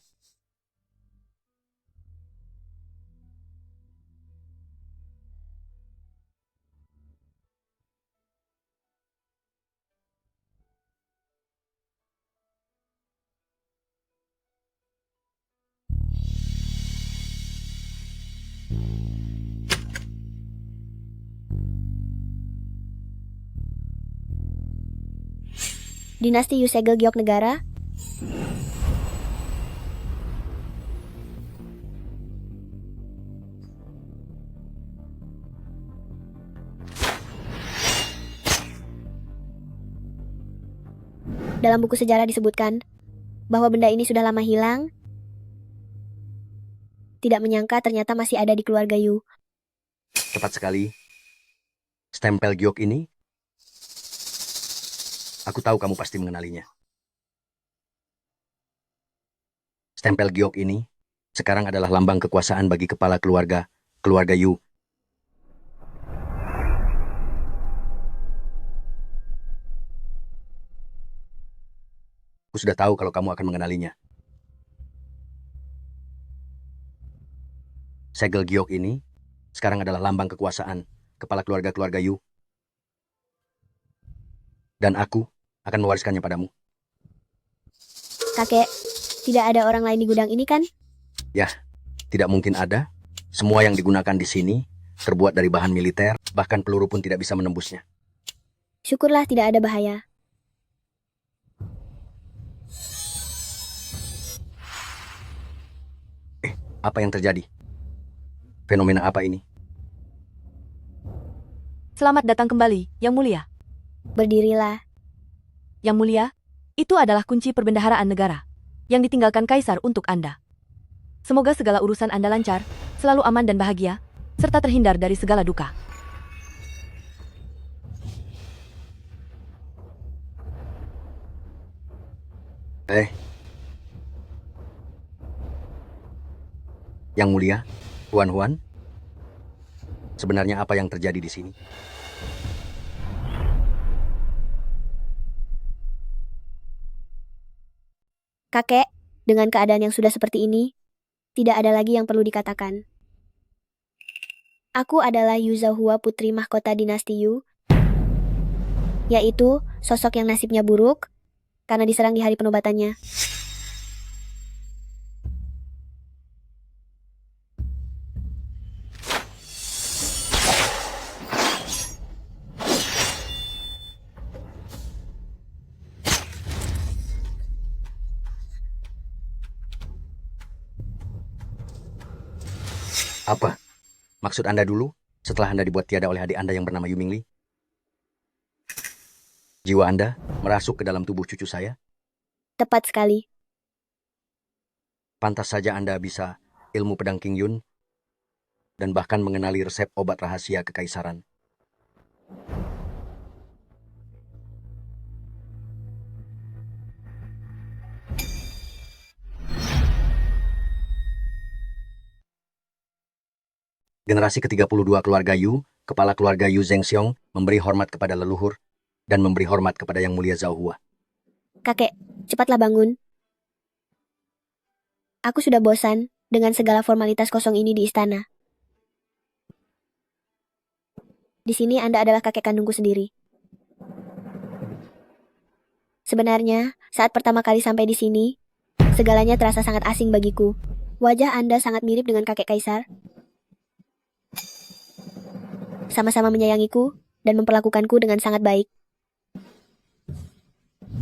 Dinasti Yu segel giok negara. Dalam buku sejarah disebutkan bahwa benda ini sudah lama hilang. Tidak menyangka ternyata masih ada di keluarga Yu. Tepat sekali. Stempel giok ini, aku tahu kamu pasti mengenalinya. Stempel giok ini sekarang adalah lambang kekuasaan bagi kepala keluarga Yu. Aku sudah tahu kalau kamu akan mengenalinya. Segel giok ini sekarang adalah lambang kekuasaan kepala keluarga Yu. Dan aku akan mewariskannya padamu. Kakek, tidak ada orang lain di gudang ini kan? Ya, tidak mungkin ada. Semua yang digunakan di sini terbuat dari bahan militer, bahkan peluru pun tidak bisa menembusnya. Syukurlah tidak ada bahaya. Apa yang terjadi? Fenomena apa ini? Selamat datang kembali, Yang Mulia. Berdirilah. Yang Mulia, itu adalah kunci perbendaharaan negara yang ditinggalkan Kaisar untuk Anda. Semoga segala urusan Anda lancar, selalu aman dan bahagia, serta terhindar dari segala duka. Yang Mulia, Tuan Huan, sebenarnya apa yang terjadi di sini? Kakek, dengan keadaan yang sudah seperti ini, tidak ada lagi yang perlu dikatakan. Aku adalah Yu Zhaohua, putri mahkota dinasti Yu, yaitu sosok yang nasibnya buruk karena diserang di hari penobatannya. Apa? Maksud Anda dulu, setelah Anda dibuat tiada oleh adik Anda yang bernama Yu Mingli? Jiwa Anda merasuk ke dalam tubuh cucu saya? Tepat sekali. Pantas saja Anda bisa ilmu pedang King Yun dan bahkan mengenali resep obat rahasia kekaisaran. Generasi ke-32 keluarga Yu, kepala keluarga Yu Zhengxiong, memberi hormat kepada leluhur dan memberi hormat kepada Yang Mulia Zhaohua. Kakek, cepatlah bangun. Aku sudah bosan dengan segala formalitas kosong ini di istana. Di sini Anda adalah kakek kandungku sendiri. Sebenarnya, saat pertama kali sampai di sini, segalanya terasa sangat asing bagiku. Wajah Anda sangat mirip dengan kakek kaisar. Sama-sama menyayangiku dan memperlakukanku dengan sangat baik.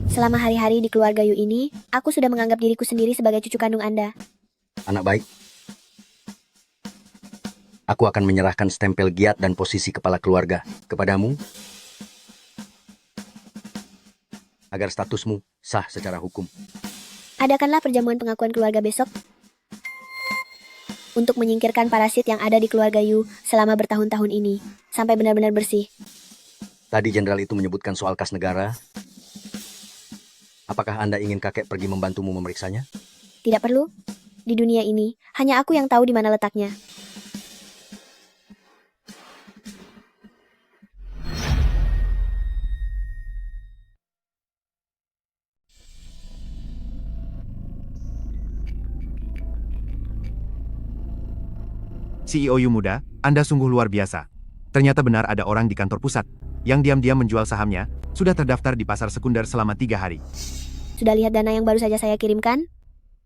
Selama hari-hari di keluarga Yu ini, aku sudah menganggap diriku sendiri sebagai cucu kandung Anda. Anak baik. Aku akan menyerahkan stempel giat dan posisi kepala keluarga kepadamu agar statusmu sah secara hukum. Adakanlah perjamuan pengakuan keluarga besok untuk menyingkirkan parasit yang ada di keluarga Yu selama bertahun-tahun ini, sampai benar-benar bersih. Tadi jenderal itu menyebutkan soal kas negara. Apakah Anda ingin kakek pergi membantumu memeriksanya? Tidak perlu. Di dunia ini, hanya aku yang tahu di mana letaknya. CEO Yu muda, Anda sungguh luar biasa. Ternyata benar ada orang di kantor pusat yang diam-diam menjual sahamnya, sudah terdaftar di pasar sekunder selama 3 hari. Sudah lihat dana yang baru saja saya kirimkan?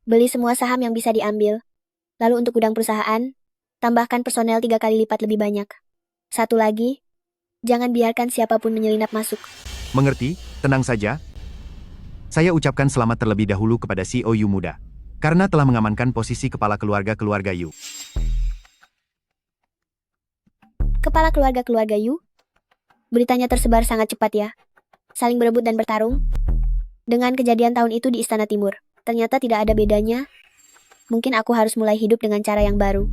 Beli semua saham yang bisa diambil. Lalu untuk gudang perusahaan, tambahkan personel 3 kali lipat lebih banyak. Satu lagi, jangan biarkan siapapun menyelinap masuk. Mengerti? Tenang saja. Saya ucapkan selamat terlebih dahulu kepada CEO Yu muda, karena telah mengamankan posisi kepala keluarga Yu. Kepala keluarga Yu? Beritanya tersebar sangat cepat ya. Saling berebut dan bertarung. Dengan kejadian tahun itu di Istana Timur, ternyata tidak ada bedanya. Mungkin aku harus mulai hidup dengan cara yang baru.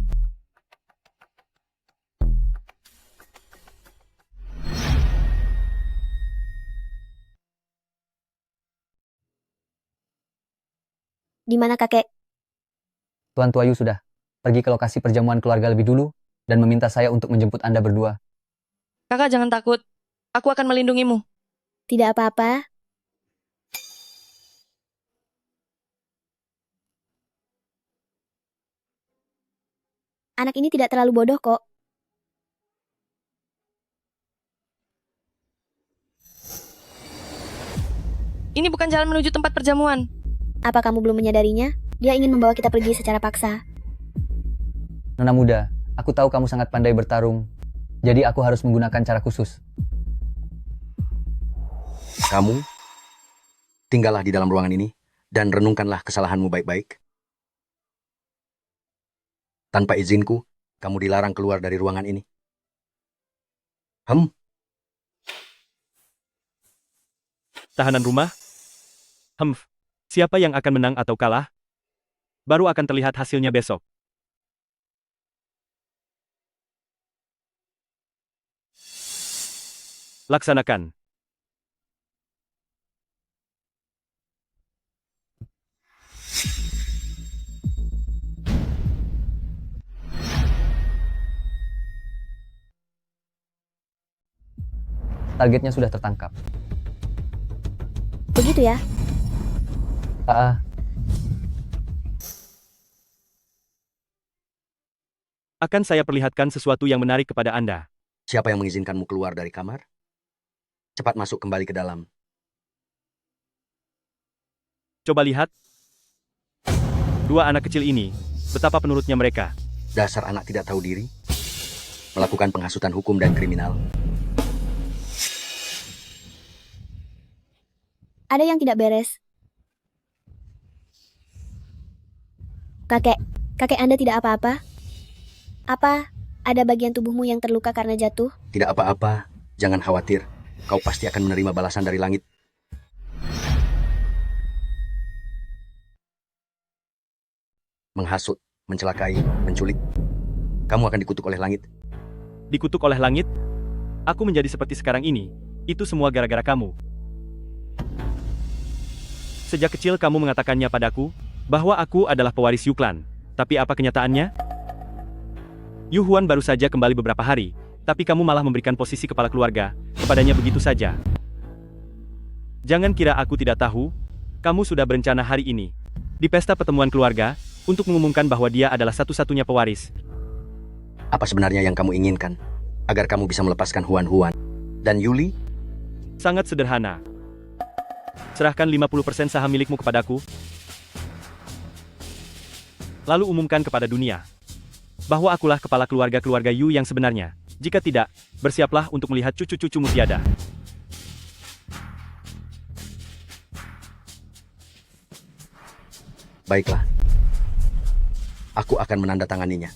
Di mana kakek? Tuan Tua Yu sudah pergi ke lokasi perjamuan keluarga lebih dulu dan meminta saya untuk menjemput Anda berdua. Kakak jangan takut. Aku akan melindungimu. Tidak apa-apa. Anak ini tidak terlalu bodoh kok. Ini bukan jalan menuju tempat perjamuan. Apa kamu belum menyadarinya? Dia ingin membawa kita pergi secara paksa. Nona muda, aku tahu kamu sangat pandai bertarung, jadi aku harus menggunakan cara khusus. Kamu, tinggallah di dalam ruangan ini dan renungkanlah kesalahanmu baik-baik. Tanpa izinku, kamu dilarang keluar dari ruangan ini. Tahanan rumah? Siapa yang akan menang atau kalah? Baru akan terlihat hasilnya besok. Laksanakan. Targetnya sudah tertangkap. Begitu ya? Akan saya perlihatkan sesuatu yang menarik kepada Anda. Siapa yang mengizinkanmu keluar dari kamar? Cepat masuk kembali ke dalam. Coba lihat. Dua anak kecil ini, betapa penurutnya mereka. Dasar anak tidak tahu diri. Melakukan penghasutan hukum dan kriminal. Ada yang tidak beres. Kakek Anda tidak apa-apa? Apa ada bagian tubuhmu yang terluka karena jatuh? Tidak apa-apa, jangan khawatir. Kau pasti akan menerima balasan dari langit. Menghasut, mencelakai, menculik. Kamu akan dikutuk oleh langit. Dikutuk oleh langit? Aku menjadi seperti sekarang ini. Itu semua gara-gara kamu. Sejak kecil kamu mengatakannya padaku, bahwa aku adalah pewaris Yuklan. Tapi apa kenyataannya? Yu Huan baru saja kembali beberapa hari, tapi kamu malah memberikan posisi kepala keluarga kepadanya begitu saja. Jangan kira aku tidak tahu, kamu sudah berencana hari ini, di pesta pertemuan keluarga, untuk mengumumkan bahwa dia adalah satu-satunya pewaris. Apa sebenarnya yang kamu inginkan? Agar kamu bisa melepaskan Huan dan Yuli? Sangat sederhana. Serahkan 50% saham milikmu kepadaku. Lalu umumkan kepada dunia bahwa akulah kepala keluarga Yu yang sebenarnya. Jika tidak, bersiaplah untuk melihat cucu-cucumu tiada. Baiklah. Aku akan menandatanganinya.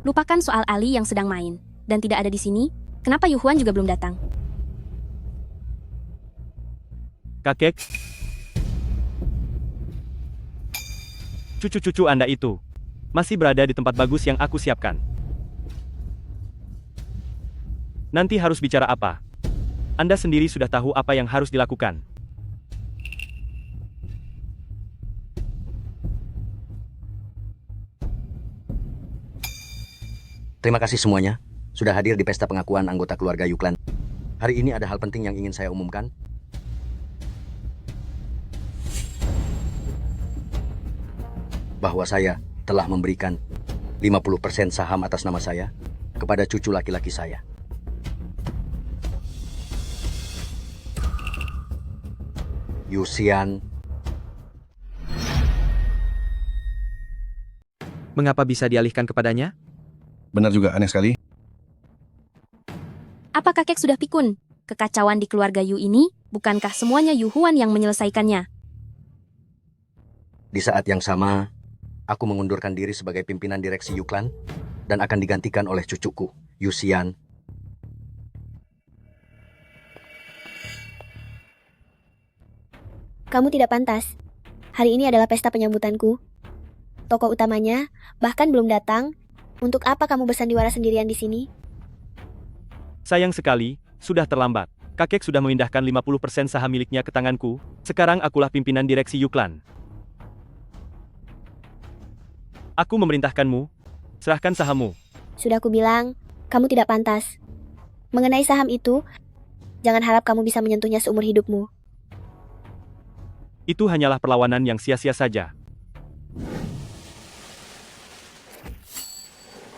Lupakan soal Ali yang sedang main, dan tidak ada di sini. Kenapa Yu Huan juga belum datang? Kakek, cucu-cucu Anda itu masih berada di tempat bagus yang aku siapkan. Nanti harus bicara apa? Anda sendiri sudah tahu apa yang harus dilakukan. Terima kasih semuanya, sudah hadir di pesta pengakuan anggota keluarga Yuklan. Hari ini ada hal penting yang ingin saya umumkan. Bahwa saya telah memberikan 50% saham atas nama saya kepada cucu laki-laki saya. Yusian, Mengapa bisa dialihkan kepadanya? Benar juga, aneh sekali. Apa kakek sudah pikun? Kekacauan di keluarga Yu ini, bukankah semuanya Yu Huan yang menyelesaikannya? di saat yang sama, aku mengundurkan diri sebagai pimpinan direksi Yuklan dan akan digantikan oleh cucuku, Yusian. Kamu tidak pantas. Hari ini adalah pesta penyambutanku. Tokoh utamanya bahkan belum datang. Untuk apa kamu bersandiwara sendirian di sini? Sayang sekali, sudah terlambat. Kakek sudah memindahkan 50% saham miliknya ke tanganku. Sekarang akulah pimpinan direksi Yuklan. Aku memerintahkanmu, serahkan sahammu. Sudah aku bilang, kamu tidak pantas. Mengenai saham itu, jangan harap kamu bisa menyentuhnya seumur hidupmu. Itu hanyalah perlawanan yang sia-sia saja.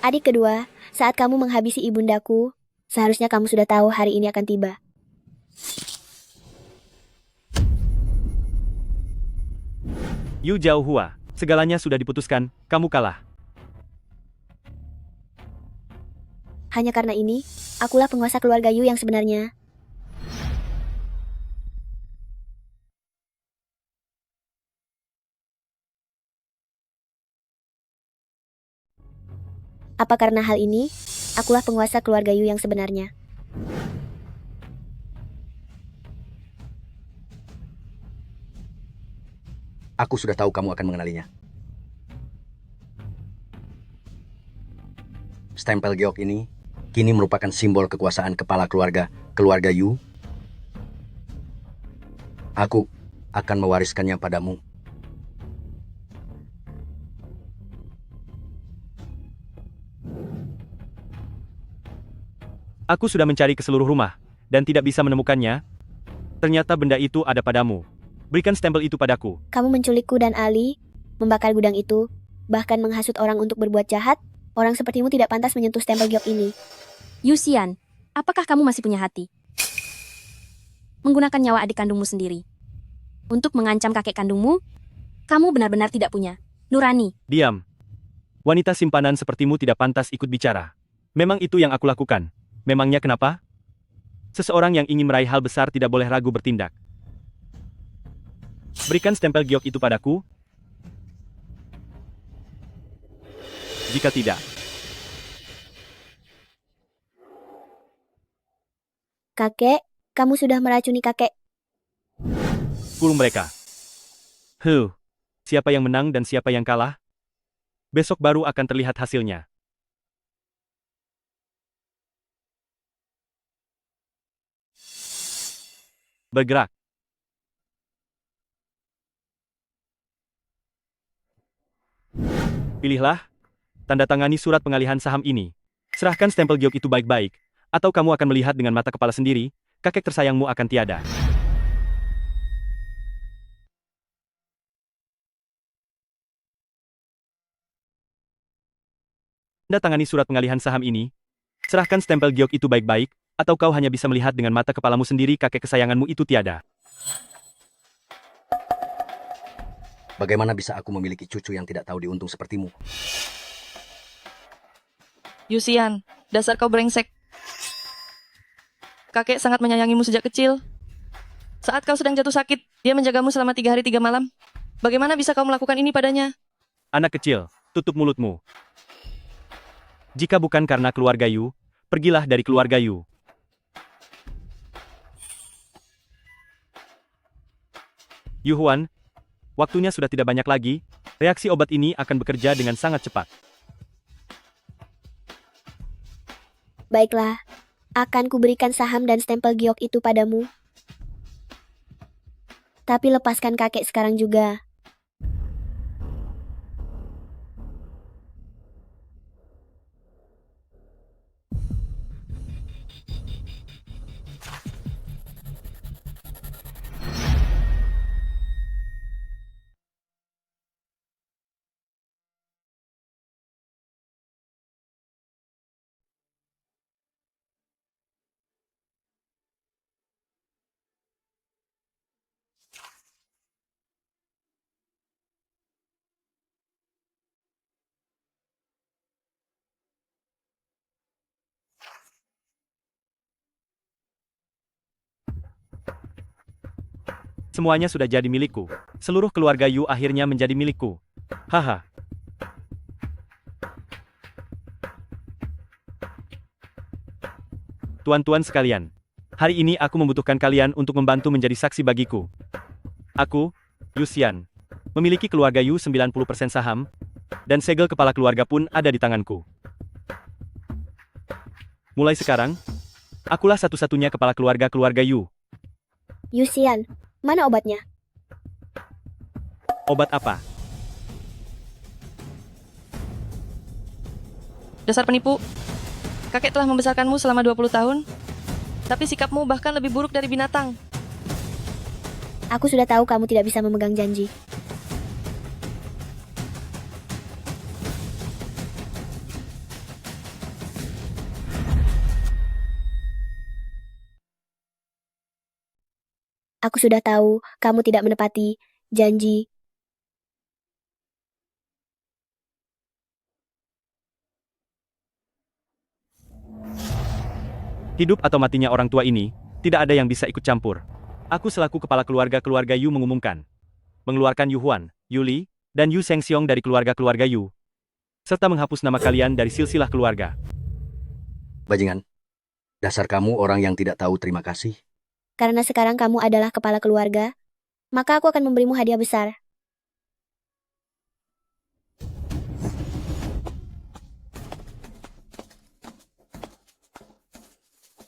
Adik kedua, saat kamu menghabisi ibundaku, seharusnya kamu sudah tahu hari ini akan tiba. Yu Zhaohua, segalanya sudah diputuskan, kamu kalah. Hanya karena ini, akulah penguasa keluarga Yu yang sebenarnya. Apa karena hal ini, akulah penguasa keluarga Yu yang sebenarnya. Aku sudah tahu kamu akan mengenalinya. Stempel geok ini kini merupakan simbol kekuasaan kepala keluarga Yu. Aku akan mewariskannya padamu. Aku sudah mencari ke seluruh rumah, dan tidak bisa menemukannya. Ternyata benda itu ada padamu. Berikan stempel itu padaku. Kamu menculikku dan Ali, membakar gudang itu, bahkan menghasut orang untuk berbuat jahat. Orang sepertimu tidak pantas menyentuh stempel giok ini. Yusian, apakah kamu masih punya hati? Menggunakan nyawa adik kandungmu sendiri. Untuk mengancam kakek kandungmu, kamu benar-benar tidak punya nurani. Diam. Wanita simpanan sepertimu tidak pantas ikut bicara. Memang itu yang aku lakukan. Memangnya kenapa? Seseorang yang ingin meraih hal besar tidak boleh ragu bertindak. Berikan stempel giok itu padaku. Jika tidak, Kakek, kamu sudah meracuni kakek. kurung mereka. Siapa yang menang dan siapa yang kalah? Besok baru akan terlihat hasilnya. Bergerak. Pilihlah. Tanda tangani surat pengalihan saham ini. Serahkan stempel giok itu baik-baik, atau kamu akan melihat dengan mata kepala sendiri, kakek tersayangmu akan tiada. Tanda tangani surat pengalihan saham ini. Serahkan stempel giok itu baik-baik, atau kau hanya bisa melihat dengan mata kepalamu sendiri kakek kesayanganmu itu tiada. Bagaimana bisa aku memiliki cucu yang tidak tahu diuntung sepertimu? Yusian, dasar kau brengsek. Kakek sangat menyayangimu sejak kecil. Saat kau sedang jatuh sakit, dia menjagamu selama 3 hari 3 malam. Bagaimana bisa kau melakukan ini padanya? Anak kecil, tutup mulutmu. Jika bukan karena keluarga Yu, pergilah dari keluarga Yu. Yu Huan, waktunya sudah tidak banyak lagi, reaksi obat ini akan bekerja dengan sangat cepat. Baiklah, akan kuberikan saham dan stempel giok itu padamu. Tapi lepaskan kakek sekarang juga. Semuanya sudah jadi milikku. Seluruh keluarga Yu akhirnya menjadi milikku. Haha. Tuan-tuan sekalian, hari ini aku membutuhkan kalian untuk membantu menjadi saksi bagiku. Aku, Yu Xian, memiliki keluarga Yu 90% saham, dan segel kepala keluarga pun ada di tanganku. Mulai sekarang, akulah satu-satunya kepala keluarga Yu. Yusian, mana obatnya? Obat apa? Dasar penipu. Kakek telah membesarkanmu selama 20 tahun, tapi sikapmu bahkan lebih buruk dari binatang. Aku sudah tahu kamu tidak bisa memegang janji. Aku sudah tahu kamu tidak menepati janji. Hidup atau matinya orang tua ini, tidak ada yang bisa ikut campur. Aku selaku kepala keluarga Yu mengumumkan. Mengeluarkan Yu Huan, Yu Li, dan Yu Shengxiong dari keluarga Yu, serta menghapus nama kalian dari silsilah keluarga. Bajingan, dasar kamu orang yang tidak tahu terima kasih. Karena sekarang kamu adalah kepala keluarga, maka aku akan memberimu hadiah besar.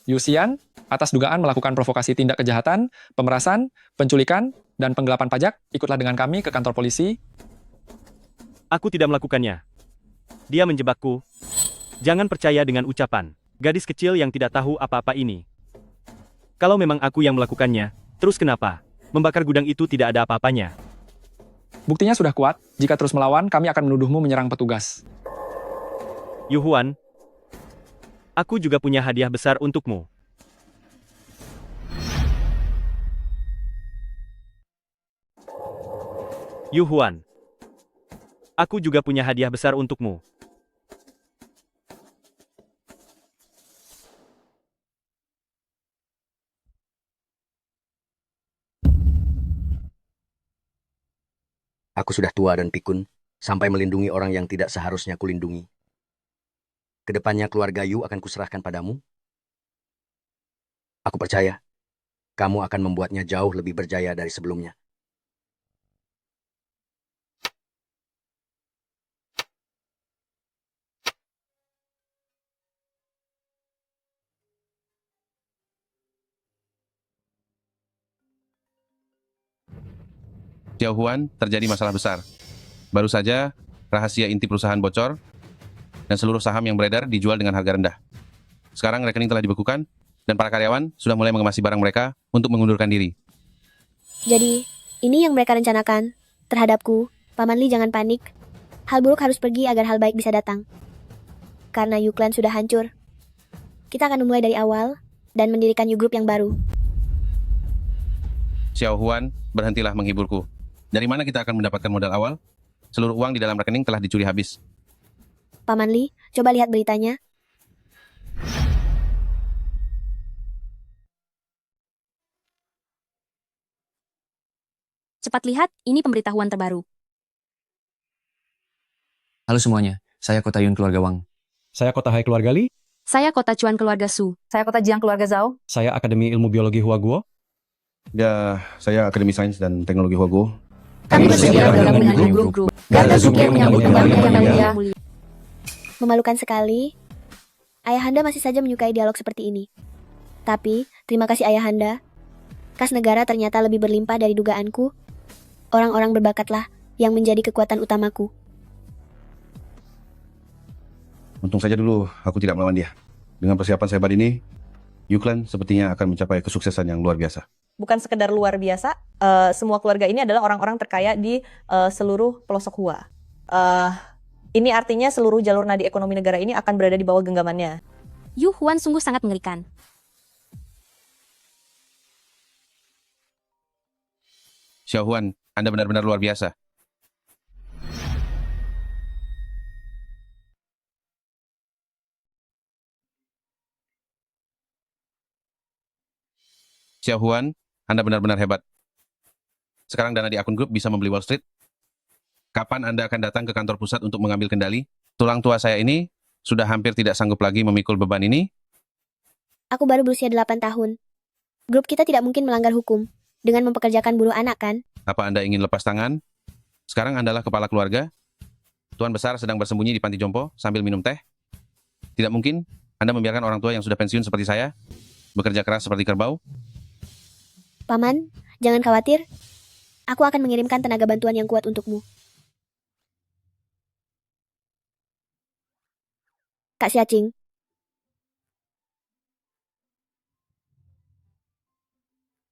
Yusian, atas dugaan melakukan provokasi tindak kejahatan, pemerasan, penculikan, dan penggelapan pajak, ikutlah dengan kami ke kantor polisi. Aku tidak melakukannya. Dia menjebakku. Jangan percaya dengan ucapan gadis kecil yang tidak tahu apa-apa ini. Kalau memang aku yang melakukannya, terus kenapa membakar gudang itu tidak ada apa-apanya? Buktinya sudah kuat, jika terus melawan, kami akan menuduhmu menyerang petugas. Yu Huan, aku juga punya hadiah besar untukmu. Yu Huan, aku juga punya hadiah besar untukmu. Aku sudah tua dan pikun, sampai melindungi orang yang tidak seharusnya kulindungi. Kedepannya keluarga Yu akan kuserahkan padamu. Aku percaya, kamu akan membuatnya jauh lebih berjaya dari sebelumnya. Xiao Huan, terjadi masalah besar. Baru saja, rahasia inti perusahaan bocor, dan seluruh saham yang beredar dijual dengan harga rendah. Sekarang rekening telah dibekukan, dan para karyawan sudah mulai mengemasi barang mereka untuk mengundurkan diri. Jadi, ini yang mereka rencanakan terhadapku. Paman Li, jangan panik. Hal buruk harus pergi agar hal baik bisa datang. Karena Yu Clan sudah hancur. Kita akan memulai dari awal dan mendirikan Yu Group yang baru. Xiao Huan, berhentilah menghiburku. Dari mana kita akan mendapatkan modal awal? Seluruh uang di dalam rekening telah dicuri habis. Paman Li, coba lihat beritanya. Cepat lihat, ini pemberitahuan terbaru. Halo semuanya, saya Kota Yun keluarga Wang. Saya Kota Hai keluarga Li. Saya Kota Chuan keluarga Su. Saya Kota Jiang keluarga Zhao. Saya Akademi Ilmu Biologi Huaguo. Ya, saya Akademi Sains dan Teknologi Huaguo. Kami bersedia bergabung dengan grup. Garda Zuki menyambut kembali yang mulia. Memalukan sekali. Ayahanda masih saja menyukai dialog seperti ini. Tapi, terima kasih Ayahanda. Kas negara ternyata lebih berlimpah dari dugaanku. Orang-orang berbakatlah yang menjadi kekuatan utamaku. Untung saja dulu aku tidak melawan dia. Dengan persiapan sehebat ini, Yu Clan sepertinya akan mencapai kesuksesan yang luar biasa. Bukan sekedar luar biasa, semua keluarga ini adalah orang-orang terkaya di seluruh pelosok Hua. Ini artinya seluruh jalur nadi ekonomi negara ini akan berada di bawah genggamannya. Yu Huan sungguh sangat mengerikan. Xiao Huan, Anda benar-benar luar biasa. Xiao Huan, Anda benar-benar hebat. Sekarang dana di akun grup bisa membeli Wall Street. Kapan Anda akan datang ke kantor pusat untuk mengambil kendali? Tulang tua saya ini sudah hampir tidak sanggup lagi memikul beban ini. Aku baru berusia 8 tahun. Grup kita tidak mungkin melanggar hukum dengan mempekerjakan buruh anak, kan? Apa Anda ingin lepas tangan? Sekarang Anda adalah kepala keluarga. Tuan besar sedang bersembunyi di panti jompo sambil minum teh. Tidak mungkin Anda membiarkan orang tua yang sudah pensiun seperti saya bekerja keras seperti kerbau. Paman, jangan khawatir. Aku akan mengirimkan tenaga bantuan yang kuat untukmu. Kak Xiaqing,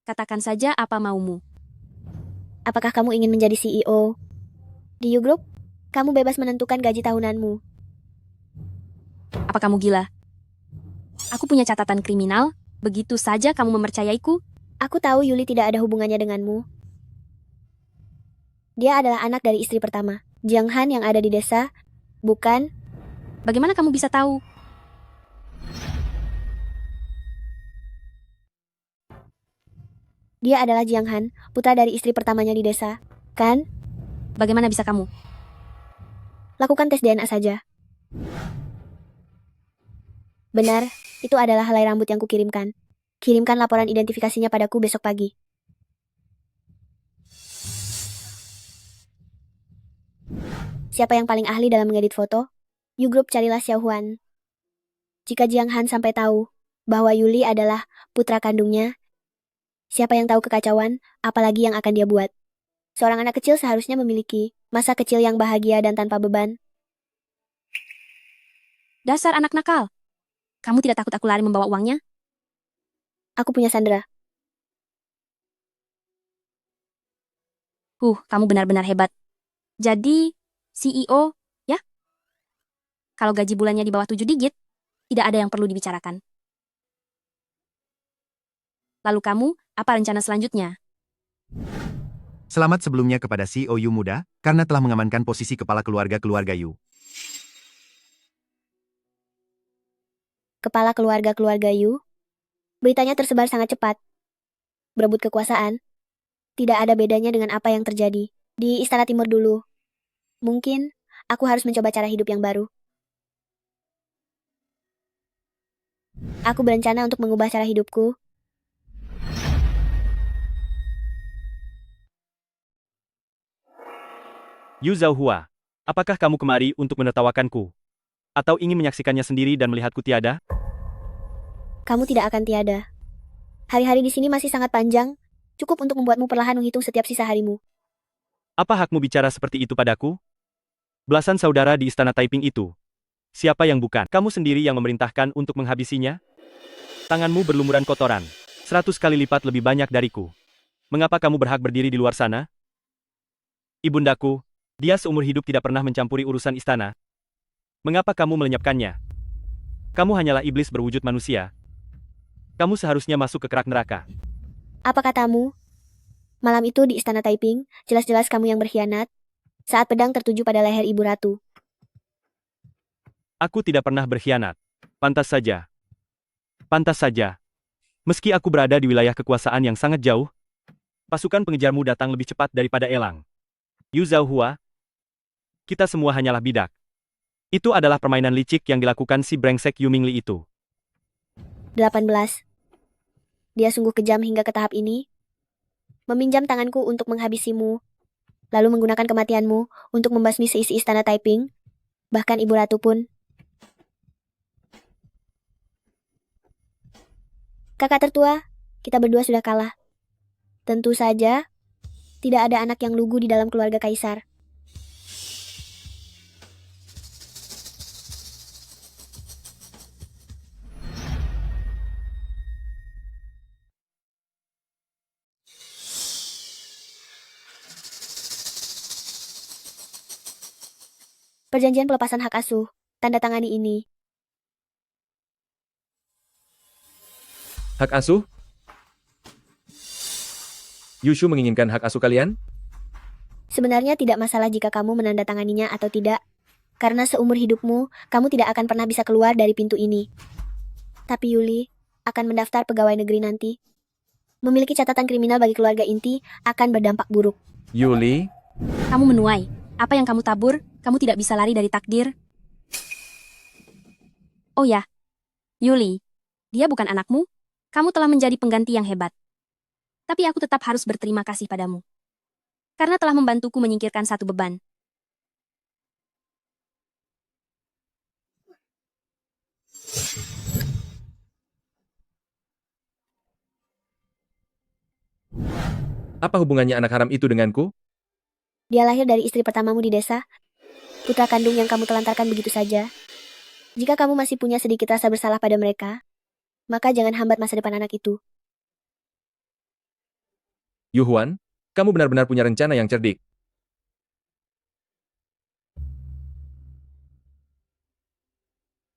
Katakan saja apa maumu. apakah kamu ingin menjadi CEO di U Group? Kamu bebas menentukan gaji tahunanmu. Apa kamu gila? Aku punya catatan kriminal, begitu saja kamu mempercayaiku? Aku tahu Yuli tidak ada hubungannya denganmu. Dia adalah anak dari istri pertama, Jiang Han yang ada di desa, bukan? Bagaimana kamu bisa tahu? Dia adalah Jiang Han, putra dari istri pertamanya di desa, kan? Bagaimana bisa kamu? Lakukan tes DNA saja. Benar, itu adalah helai rambut yang kukirimkan. Kirimkan laporan identifikasinya padaku besok pagi. Siapa yang paling ahli dalam mengedit foto? U Group carilah Xiao Huan. Jika Jiang Han sampai tahu bahwa Yuli adalah putra kandungnya, siapa yang tahu kekacauan, apalagi yang akan dia buat. Seorang anak kecil seharusnya memiliki masa kecil yang bahagia dan tanpa beban. Dasar anak nakal. Kamu tidak takut aku lari membawa uangnya? Aku punya Sandra. Kamu benar-benar hebat. Jadi, CEO, ya? Kalau gaji bulannya di bawah 7 digit, tidak ada yang perlu dibicarakan. Lalu kamu, apa rencana selanjutnya? Selamat sebelumnya kepada CEO Yu Muda, karena telah mengamankan posisi kepala keluarga Yu. Kepala keluarga Yu. Beritanya tersebar sangat cepat. Berebut kekuasaan. Tidak ada bedanya dengan apa yang terjadi di Istana Timur dulu. Mungkin, aku harus mencoba cara hidup yang baru. Aku berencana untuk mengubah cara hidupku. Yu Zhaohua, apakah kamu kemari untuk menertawakanku? Atau ingin menyaksikannya sendiri dan melihatku tiada? Kamu tidak akan tiada. Hari-hari di sini masih sangat panjang, cukup untuk membuatmu perlahan menghitung setiap sisa harimu. Apa hakmu bicara seperti itu padaku? Belasan saudara di Istana Taiping itu. Siapa yang bukan? Kamu sendiri yang memerintahkan untuk menghabisinya? Tanganmu berlumuran kotoran. 100 kali lipat lebih banyak dariku. Mengapa kamu berhak berdiri di luar sana? Ibundaku, dia seumur hidup tidak pernah mencampuri urusan istana. Mengapa kamu melenyapkannya? Kamu hanyalah iblis berwujud manusia. Kamu seharusnya masuk ke kerak neraka. Apa katamu? Malam itu di Istana Taiping, jelas-jelas kamu yang berkhianat. Saat pedang tertuju pada leher Ibu Ratu. Aku tidak pernah berkhianat. Pantas saja. Pantas saja. Meski aku berada di wilayah kekuasaan yang sangat jauh, pasukan pengejarmu datang lebih cepat daripada elang. Yu Zhaohua, kita semua hanyalah bidak. Itu adalah permainan licik yang dilakukan si brengsek Yu Mingli itu. 18. Dia sungguh kejam hingga ke tahap ini. Meminjam tanganku untuk menghabisimu, lalu menggunakan kematianmu untuk membasmi seisi Istana Taiping, bahkan Ibu Ratu pun. Kakak tertua, kita berdua sudah kalah. Tentu saja, tidak ada anak yang lugu di dalam keluarga kaisar. Perjanjian pelepasan hak asuh, tanda tangani ini. Hak asuh? Yushu menginginkan hak asuh kalian? Sebenarnya tidak masalah jika kamu menandatanganinya atau tidak, karena seumur hidupmu, kamu tidak akan pernah bisa keluar dari pintu ini. Tapi Yuli akan mendaftar pegawai negeri nanti. Memiliki catatan kriminal bagi keluarga inti akan berdampak buruk. Yuli, Kamu menuai. Apa yang kamu tabur, kamu tidak bisa lari dari takdir. Oh ya, Yuli, dia bukan anakmu. Kamu telah menjadi pengganti yang hebat. Tapi aku tetap harus berterima kasih padamu. Karena telah membantuku menyingkirkan satu beban. apa hubungannya anak haram itu denganku? Dia lahir dari istri pertamamu di desa, putra kandung yang kamu telantarkan begitu saja. Jika kamu masih punya sedikit rasa bersalah pada mereka, maka jangan hambat masa depan anak itu. Yuhuan, kamu benar-benar punya rencana yang cerdik.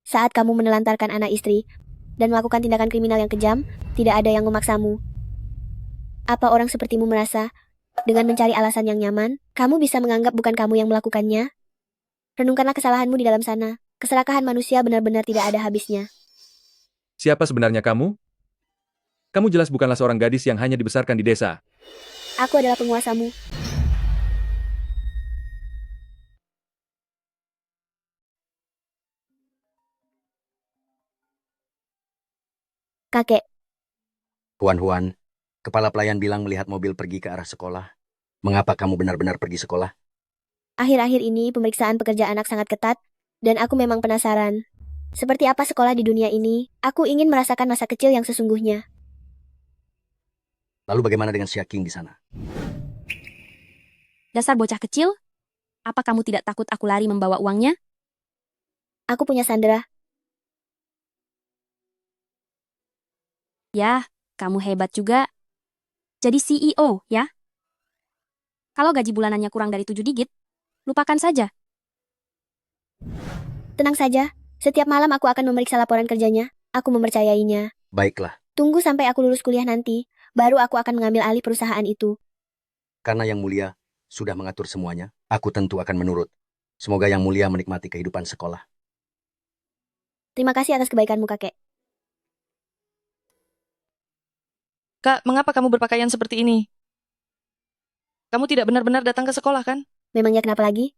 Saat kamu menelantarkan anak istri dan melakukan tindakan kriminal yang kejam, tidak ada yang memaksamu. Apa orang sepertimu merasa, dengan mencari alasan yang nyaman, kamu bisa menganggap bukan kamu yang melakukannya? Renungkanlah kesalahanmu di dalam sana. Keserakahan manusia benar-benar tidak ada habisnya. Siapa sebenarnya kamu? Kamu jelas bukanlah seorang gadis yang hanya dibesarkan di desa. Aku adalah penguasamu. Kakek, Huan, kepala pelayan bilang melihat mobil pergi ke arah sekolah. Mengapa kamu benar-benar pergi sekolah? akhir-akhir ini pemeriksaan pekerja anak sangat ketat, dan aku memang penasaran. Seperti apa sekolah di dunia ini, aku ingin merasakan masa kecil yang sesungguhnya. Lalu bagaimana dengan Xiaking di sana? Dasar bocah kecil, apa kamu tidak takut aku lari membawa uangnya? Aku punya Sandra. Ya, kamu hebat juga. Jadi CEO, ya? Kalau gaji bulanannya kurang dari 7 digit, lupakan saja. Tenang saja, setiap malam aku akan memeriksa laporan kerjanya. Aku mempercayainya. Baiklah, Tunggu sampai aku lulus kuliah nanti, baru aku akan mengambil alih perusahaan itu. karena Yang Mulia sudah mengatur semuanya, aku tentu akan menurut. Semoga Yang Mulia menikmati kehidupan sekolah. Terima kasih atas kebaikanmu, kakek. Kak, mengapa kamu berpakaian seperti ini? Kamu tidak benar-benar datang ke sekolah, kan? Memangnya kenapa lagi?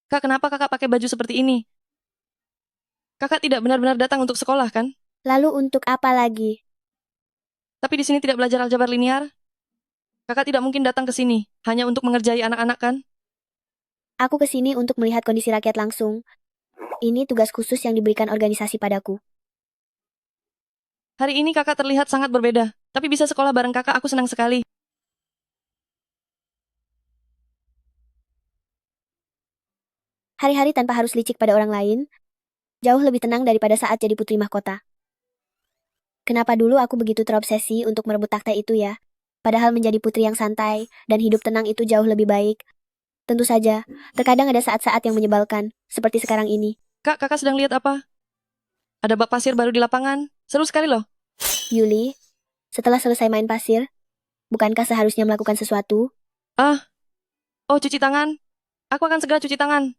Kak, kenapa kakak pakai baju seperti ini? Kakak tidak benar-benar datang untuk sekolah, kan? Lalu untuk apa lagi? Tapi di sini tidak belajar aljabar linear. Kakak tidak mungkin datang ke sini hanya untuk mengerjai anak-anak, kan? Aku ke sini untuk melihat kondisi rakyat langsung. Ini tugas khusus yang diberikan organisasi padaku. Hari ini kakak terlihat sangat berbeda. Tapi bisa sekolah bareng kakak, aku senang sekali. Hari-hari tanpa harus licik pada orang lain, jauh lebih tenang daripada saat jadi putri mahkota. Kenapa dulu aku begitu terobsesi untuk merebut takhta itu ya? Padahal menjadi putri yang santai dan hidup tenang itu jauh lebih baik. Tentu saja, terkadang ada saat-saat yang menyebalkan, seperti sekarang ini. Kak, kakak sedang lihat apa? Ada bak pasir baru di lapangan. Seru sekali loh. Yuli, setelah selesai main pasir, bukankah seharusnya melakukan sesuatu? Oh, cuci tangan. Aku akan segera cuci tangan.